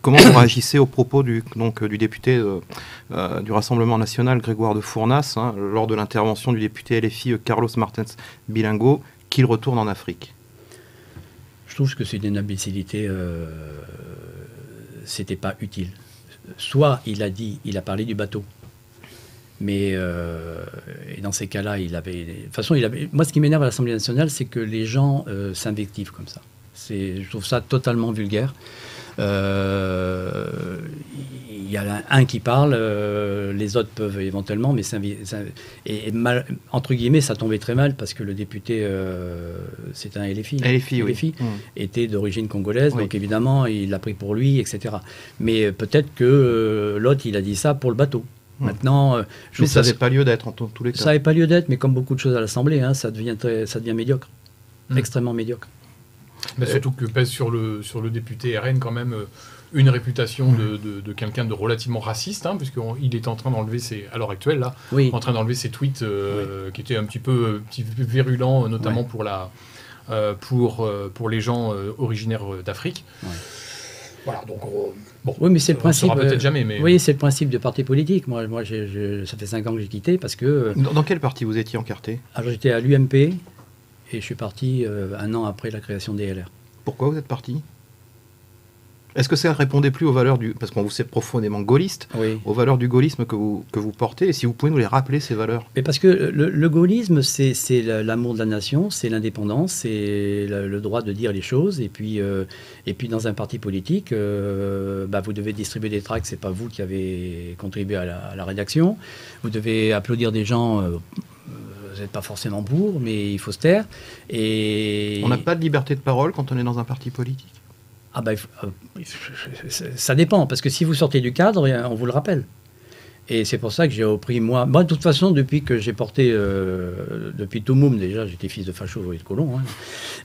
Comment vous réagissez aux propos du député du Rassemblement national, Grégoire de Fournas, lors de l'intervention du député LFI Carlos Martins Bilingo, qu'il retourne en Afrique? Je trouve que c'est une imbécilité. C'était pas utile. Soit il a parlé du bateau. Mais et dans ces cas-là, de toute façon, moi, ce qui m'énerve à l'Assemblée nationale, c'est que les gens s'invectivent comme ça. Je trouve ça totalement vulgaire. Il y a un qui parle, les autres peuvent éventuellement, mais entre guillemets, ça tombait très mal parce que le député, c'est un LFI, oui. était d'origine congolaise, oui. Donc évidemment, il l'a pris pour lui, etc. Mais peut-être que l'autre, il a dit ça pour le bateau. Maintenant, mais ça n'avait pas lieu d'être en tous les cas. Ça n'avait pas lieu d'être, mais comme beaucoup de choses à l'Assemblée, ça devient médiocre, extrêmement médiocre. Surtout que pèse sur le député RN quand même une réputation de quelqu'un de relativement raciste, puisqu'il est en train d'enlever à l'heure actuelle là, en train d'enlever ses tweets qui étaient un petit peu virulents, notamment pour les gens originaires d'Afrique. Ouais. Voilà, donc oui, mais c'est le principe. On peut-être jamais, mais... Oui, c'est le principe de parti politique. Moi, ça fait 5 ans que j'ai quitté parce que. Dans quel parti vous étiez encarté? Alors j'étais à l'UMP et je suis parti un an après la création des LR. Pourquoi vous êtes parti? Est-ce que ça ne répondait plus aux valeurs parce qu'on vous sait profondément gaulliste, aux valeurs du gaullisme que vous portez, et si vous pouvez nous les rappeler, ces valeurs? Mais parce que le gaullisme, c'est l'amour de la nation, c'est l'indépendance, c'est le droit de dire les choses, et puis dans un parti politique, vous devez distribuer des tracts, c'est pas vous qui avez contribué à la rédaction, vous devez applaudir des gens... vous n'êtes pas forcément pour, mais il faut se taire. Et... On n'a pas de liberté de parole quand on est dans un parti politique? Ça dépend, parce que si vous sortez du cadre, on vous le rappelle. Et c'est pour ça que j'ai repris, moi, de toute façon, depuis que j'ai porté, depuis tout moum, déjà, j'étais fils de facho et de colon,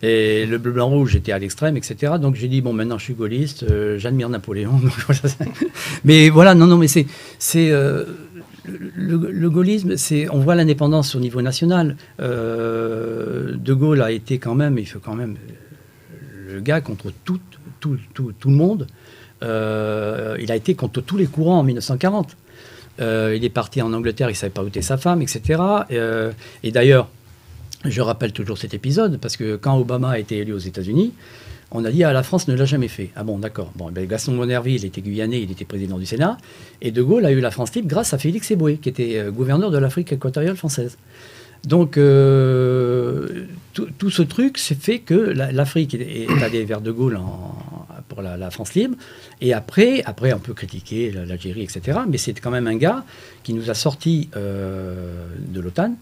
et le bleu, blanc, rouge, j'étais à l'extrême, etc. Donc j'ai dit, maintenant je suis gaulliste, j'admire Napoléon. Mais voilà, mais c'est le gaullisme, on voit l'indépendance au niveau national. De Gaulle a été quand même, il faut quand même, le gars contre tout le monde. Il a été contre tous les courants en 1940. Il est parti en Angleterre, il ne savait pas où était sa femme, etc. Et d'ailleurs, je rappelle toujours cet épisode, parce que quand Obama a été élu aux États-Unis, On a dit, la France ne l'a jamais fait. Ah bon, d'accord. Bon, ben, Gaston Monnerville, il était guyanais, il était président du Sénat. Et De Gaulle a eu la France libre grâce à Félix Éboué, qui était gouverneur de l'Afrique équatoriale française. Donc, tout ce truc s'est fait que l'Afrique est allée vers De Gaulle pour la France libre. Et après, on peut critiquer l'Algérie, etc. Mais c'est quand même un gars qui nous a sortis de l'OTAN.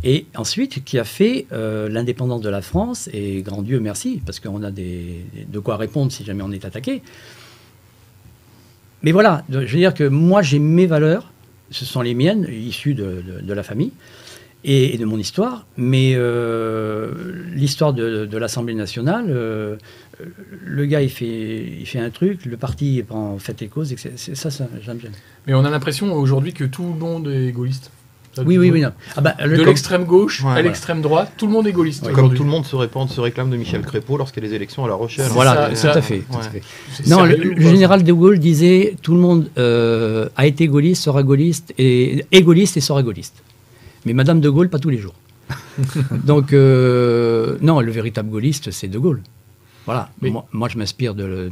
Et ensuite, qui a fait l'indépendance de la France, et grand Dieu merci, parce qu'on a de quoi répondre si jamais on est attaqué. Mais voilà, je veux dire que moi, j'ai mes valeurs, ce sont les miennes, issues de la famille et de mon histoire, mais l'histoire de l'Assemblée nationale, le gars, il fait un truc, le parti prend fait et cause, et ça j'aime bien. Mais on a l'impression aujourd'hui que tout le monde est gaulliste. Oui. Non. Ah bah, de l'extrême gauche à l'extrême droite, tout le monde est gaulliste. Comme tout le monde se réclame de Michel Crépeau lorsqu'il y a les élections à La Rochelle. Voilà, tout à fait. Non, le général de Gaulle disait tout le monde a été gaulliste, sera gaulliste, et est gaulliste et sera gaulliste. Mais Madame de Gaulle, pas tous les jours. Donc, non, le véritable gaulliste, c'est de Gaulle. Voilà, mais moi je m'inspire de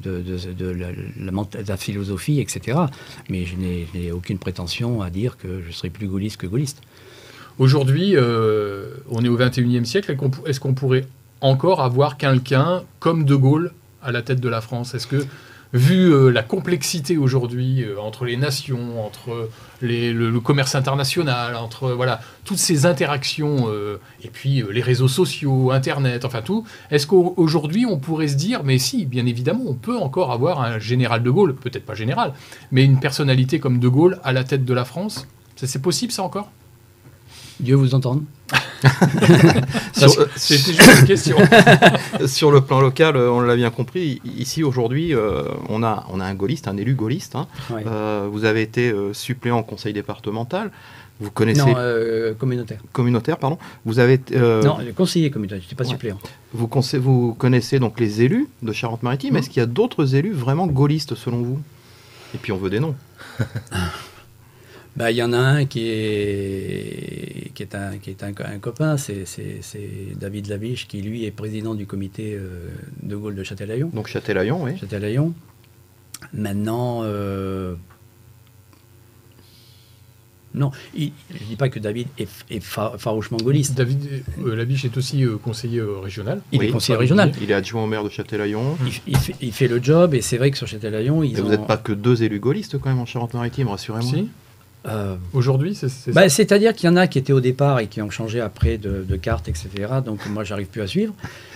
la philosophie, etc. Mais je n'ai aucune prétention à dire que je serai plus gaulliste que gaulliste. Aujourd'hui, on est au XXIe siècle. Est-ce qu'on pourrait encore avoir quelqu'un comme De Gaulle à la tête de la France? Est-ce que, vu la complexité aujourd'hui entre les nations, entre le commerce international, entre voilà, toutes ces interactions, et puis les réseaux sociaux, Internet, enfin tout, est-ce qu'aujourd'hui on pourrait se dire, mais si, bien évidemment, on peut encore avoir un général de Gaulle, peut-être pas général, mais une personnalité comme De Gaulle à la tête de la France? C'est possible ça encore? Dieu vous entende. C'est juste une question. Sur le plan local, on l'a bien compris, ici aujourd'hui, on a un gaulliste, un élu gaulliste. Hein. Ouais. Vous avez été suppléant au conseil départemental. Vous connaissez... Non, communautaire. Communautaire, pardon. Vous avez... non, conseiller communautaire, je n'étais pas suppléant. Vous connaissez donc les élus de Charente-Maritime. Est-ce qu'il y a d'autres élus vraiment gaullistes selon vous? Et puis on veut des noms. Bah, y en a un qui est un copain, c'est David Labiche, qui lui est président du comité de Gaulle de Châtelaillon. Donc Châtelaillon, oui. Châtelaillon. Maintenant, non, je ne dis pas que David est farouchement gaulliste. David Labiche est aussi conseiller régional. Il est conseiller régional. Il est adjoint au maire de Châtelaillon. Il fait le job, et c'est vrai que sur Châtelaillon, vous n'êtes pas que deux élus gaullistes quand même en Charente-Maritime, rassurez-moi. Si. Aujourd'hui, c'est ça. Bah, c'est-à-dire qu'il y en a qui étaient au départ et qui ont changé après de carte, etc. Donc moi, j'arrive plus à suivre.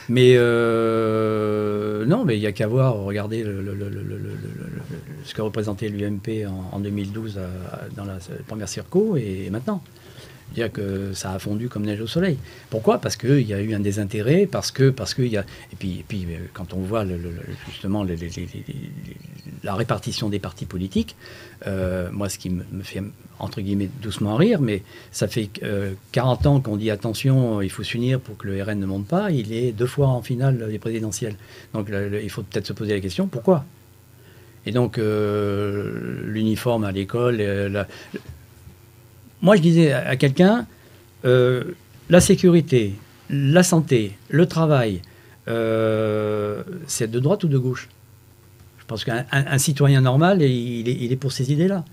Mais non, mais il n'y a qu'à voir, regardez ce que représentait l'UMP en 2012 dans la première circo et maintenant. C'est-à-dire que ça a fondu comme neige au soleil. Pourquoi? Parce qu'il y a eu un désintérêt, parce qu'il y a... Et puis quand on voit justement la répartition des partis politiques, moi, ce qui me fait, entre guillemets, doucement rire, mais ça fait 40 ans qu'on dit attention, il faut s'unir pour que le RN ne monte pas. Il est 2 fois en finale des présidentielles. Donc il faut peut-être se poser la question, pourquoi? Et donc l'uniforme à l'école... Moi, je disais à quelqu'un, la sécurité, la santé, le travail, c'est de droite ou de gauche? Je pense qu'un citoyen normal, il est pour ces idées-là.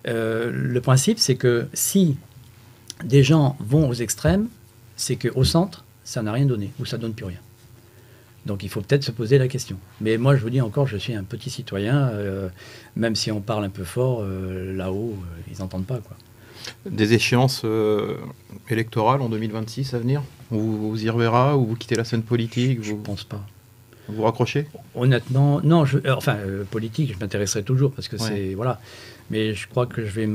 Le principe, c'est que si des gens vont aux extrêmes, c'est qu'au centre, ça n'a rien donné, ou ça ne donne plus rien. Donc il faut peut-être se poser la question. Mais moi, je vous dis encore, je suis un petit citoyen, même si on parle un peu fort, là-haut, ils n'entendent pas, quoi. Des échéances électorales en 2026 à venir? Vous y reverra ou vous quittez la scène politique? Je ne pense pas. Vous raccrochez? Honnêtement, non. Politique, je m'intéresserai toujours parce que c'est... Voilà. Mais je crois que je vais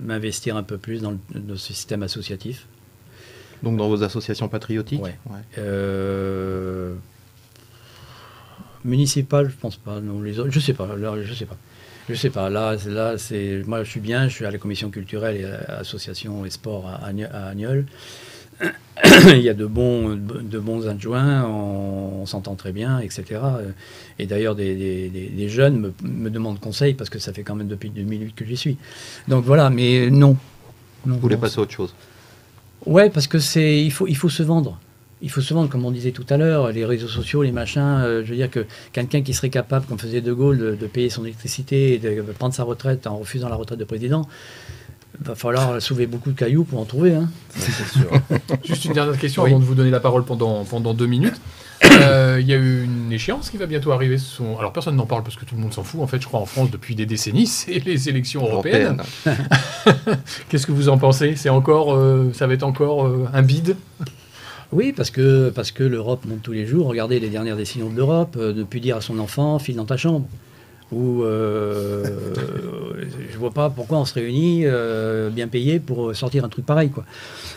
m'investir un peu plus dans le système associatif. Donc dans vos associations patriotiques? Ouais. Municipales, je ne pense pas. Non, les autres, je ne sais pas. Je sais pas, là c'est, moi je suis bien, je suis à la commission culturelle et à l'association et sport à Agneul. Il y a de bons adjoints, on s'entend très bien, etc. Et d'ailleurs des jeunes me demandent conseil parce que ça fait quand même depuis 2008 que j'y suis. Donc voilà, mais non. Vous voulez passer à autre chose? Ouais, parce que il faut se vendre. il faut souvent, comme on disait tout à l'heure, les réseaux sociaux, les machins, je veux dire que quelqu'un qui serait capable, comme faisait De Gaulle, de payer son électricité et de prendre sa retraite en refusant la retraite de président, va falloir soulever beaucoup de cailloux pour en trouver. Hein. C'est sûr. Juste une dernière question Oui. avant de vous donner la parole pendant 2 minutes. Il y a eu une échéance qui va bientôt arriver. Alors personne n'en parle parce que tout le monde s'en fout. En fait, je crois en France depuis des décennies, c'est les élections européennes. Qu'est-ce que vous en pensez? Ça va être encore un bide? Oui, parce que l'Europe monte tous les jours. Regardez les dernières décisions de l'Europe, ne plus dire à son enfant, file dans ta chambre. Ou je vois pas pourquoi on se réunit bien payé pour sortir un truc pareil, quoi.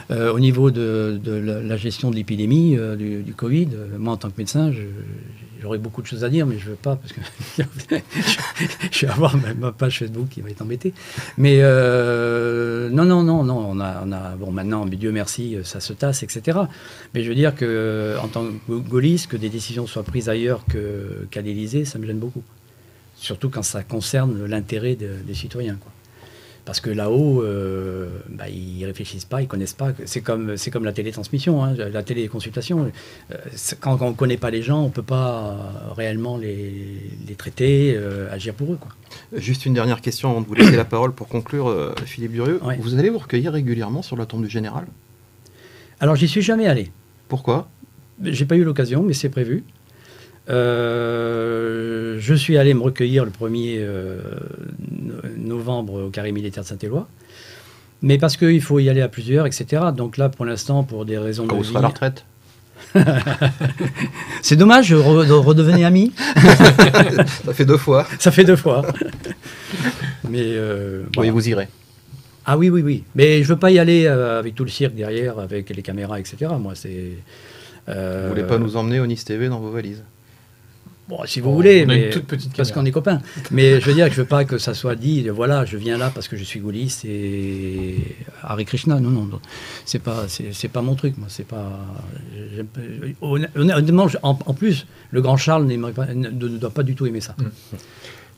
Au niveau de la gestion de l'épidémie du Covid, moi en tant que médecin, j'aurais beaucoup de choses à dire, mais je veux pas parce que je vais avoir ma page Facebook qui va être embêtée. Mais non, on a bon maintenant, mais Dieu merci, ça se tasse, etc. Mais je veux dire que en tant que gaulliste, que des décisions soient prises ailleurs qu'à l'Élysée, ça me gêne beaucoup. Surtout quand ça concerne l'intérêt des citoyens, quoi. Parce que là-haut, ils réfléchissent pas, ils connaissent pas. C'est comme la télétransmission, hein, la téléconsultation. Quand on ne connaît pas les gens, on ne peut pas réellement les traiter, agir pour eux, quoi. Juste une dernière question avant de vous laisser la parole pour conclure, Philippe Durieux. Ouais. Vous allez vous recueillir régulièrement sur la tombe du général? Alors, j'y suis jamais allé. Pourquoi? J'ai pas eu l'occasion, mais c'est prévu. Je suis allé me recueillir le 1er novembre au carré militaire de Saint-Éloi, mais parce qu'il faut y aller à plusieurs, etc. Donc là, pour l'instant, pour des raisons Quand de vous serez à la retraite? C'est dommage, de redevenir ami. Ça fait 2 fois. Ça fait 2 fois. Mais Oui, voilà. vous irez. Ah oui. Mais je veux pas y aller avec tout le cirque derrière, avec les caméras, etc. Moi, c'est... Vous voulez pas nous emmener au Nice TV dans vos valises? Bon, si vous voulez, on a mais une toute petite parce caméra. qu'on est copains. Mais je veux dire que je veux pas que ça soit dit, voilà, je viens là parce que je suis gaulliste et Hare Krishna. Non, c'est pas mon truc, moi. C'est pas. Honnêtement, en plus, le grand Charles ne doit pas du tout aimer ça.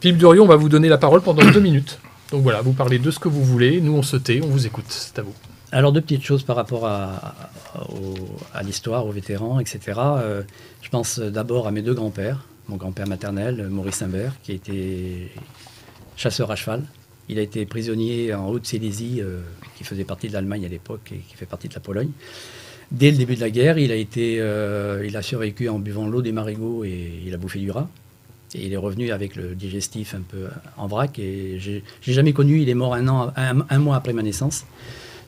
Philippe Durieux, on va vous donner la parole pendant 2 minutes. Donc voilà, vous parlez de ce que vous voulez. Nous, on se tait, on vous écoute. C'est à vous. Alors, 2 petites choses par rapport à l'histoire, aux vétérans, etc. Je pense d'abord à mes 2 grands-pères. Mon grand-père maternel, Maurice Imbert, qui a été chasseur à cheval. Il a été prisonnier en Haute-Silésie, qui faisait partie de l'Allemagne à l'époque et qui fait partie de la Pologne. Dès le début de la guerre, il a survécu en buvant l'eau des marigots et il a bouffé du rat. Et il est revenu avec le digestif un peu en vrac. Et j'ai jamais connu, il est mort un mois après ma naissance.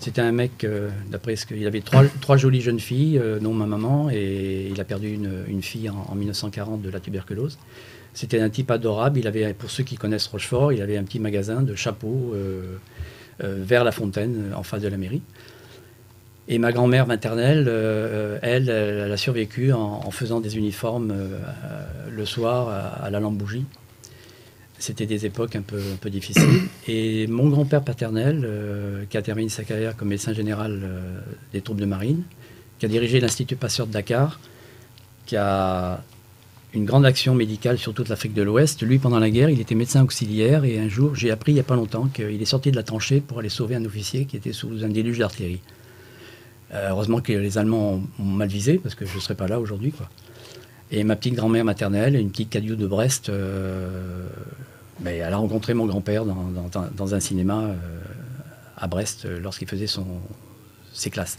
C'était un mec, d'après ce qu'il avait 3 jolies jeunes filles, dont ma maman, et il a perdu une fille en 1940 de la tuberculose. C'était un type adorable. Il avait, pour ceux qui connaissent Rochefort, il avait un petit magasin de chapeaux vers la Fontaine, en face de la mairie. Et ma grand-mère maternelle, elle a survécu en faisant des uniformes le soir à la lampe bougie. C'était des époques un peu difficiles. Et mon grand-père paternel, qui a terminé sa carrière comme médecin général des troupes de marine, qui a dirigé l'Institut Pasteur de Dakar, qui a une grande action médicale sur toute l'Afrique de l'Ouest. Lui, pendant la guerre, il était médecin auxiliaire. Et un jour, j'ai appris il n'y a pas longtemps qu'il est sorti de la tranchée pour aller sauver un officier qui était sous un déluge d'artillerie. Heureusement que les Allemands ont mal visé, parce que je ne serais pas là aujourd'hui, quoi. Et ma petite grand-mère maternelle, une petite Cadieux de Brest, elle a rencontré mon grand-père dans un cinéma à Brest lorsqu'il faisait ses classes.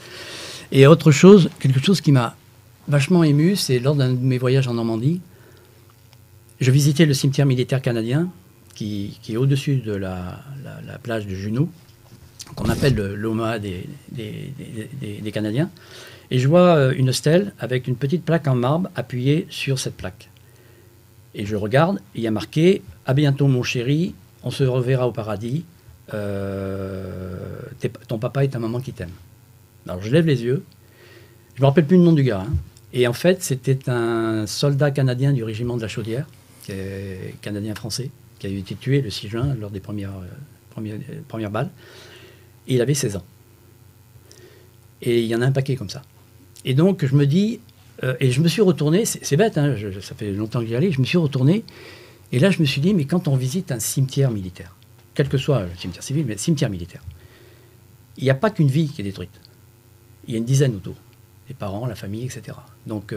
Et autre chose, quelque chose qui m'a vachement ému, c'est lors d'un de mes voyages en Normandie, je visitais le cimetière militaire canadien qui est au-dessus de la plage de Juneau, qu'on appelle l'Omaha des Canadiens. Et je vois une stèle avec une petite plaque en marbre appuyée sur cette plaque. Et je regarde, il y a marqué « À bientôt mon chéri, on se reverra au paradis, ton papa et ta maman qui t'aiment. » Alors je lève les yeux, je ne me rappelle plus le nom du gars, hein. Et en fait c'était un soldat canadien du régiment de la Chaudière, qui est canadien-français, qui a été tué le 6 juin lors des premières balles. Et il avait 16 ans. Et il y en a un paquet comme ça. Et donc, je me dis, et je me suis retourné, c'est bête, hein, ça fait longtemps que j'y allais, je me suis retourné, et là, je me suis dit, mais quand on visite un cimetière militaire, quel que soit le cimetière civil, mais le cimetière militaire, il n'y a pas qu'une vie qui est détruite. Il y a une dizaine autour. les parents, la famille, etc. Donc,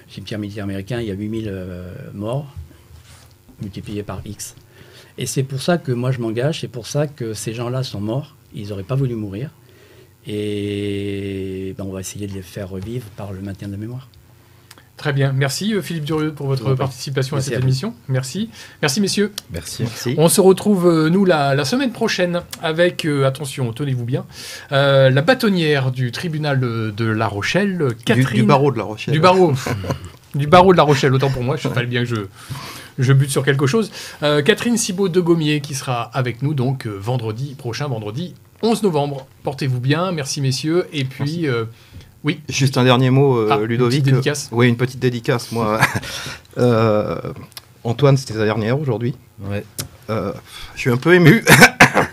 cimetière militaire américain, il y a 8000 morts, multipliés par X. Et c'est pour ça que moi je m'engage, c'est pour ça que ces gens-là sont morts, ils n'auraient pas voulu mourir. Et on va essayer de les faire revivre par le maintien de la mémoire. Très bien. Merci Philippe Durieux pour votre participation à cette émission. Merci. Merci messieurs. Merci. On se retrouve nous la semaine prochaine avec, attention, tenez-vous bien, la bâtonnière du tribunal de La Rochelle, Catherine... Du barreau de La Rochelle. Du barreau. Du barreau de La Rochelle, autant pour moi, il fallait bien que je bute sur quelque chose. Catherine Cibaud de Gaumier qui sera avec nous donc vendredi 11 novembre. Portez-vous bien, merci messieurs. Et puis, oui. Juste un dernier mot, Ludovic. Une petite dédicace. Oui, une petite dédicace. Moi, Antoine, c'était ta dernière aujourd'hui. Ouais. Je suis un peu ému.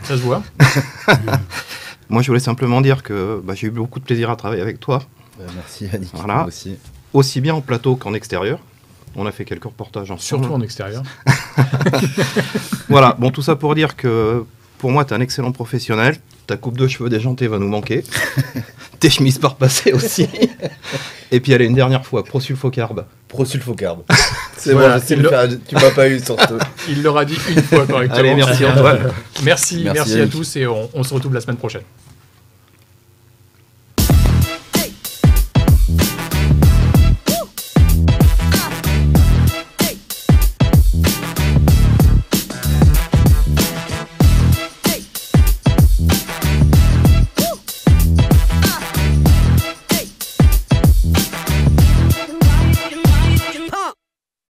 Ça se voit. Moi, je voulais simplement dire que j'ai eu beaucoup de plaisir à travailler avec toi. Merci Annick. Voilà. Aussi. Aussi bien en plateau qu'en extérieur. On a fait quelques reportages ensemble. Surtout en extérieur. Voilà, bon, tout ça pour dire que pour moi, tu es un excellent professionnel. Ta coupe de cheveux déjantée va nous manquer. Tes chemises par passé aussi. Et puis, allez, une dernière fois, Prosulfocarb. Prosulfocarb. C'est voilà, bon, je sais le faire. Tu m'as pas eu sur ce... Il l'aura dit une fois correctement. Allez, merci Antoine. Merci à tous et on se retrouve la semaine prochaine.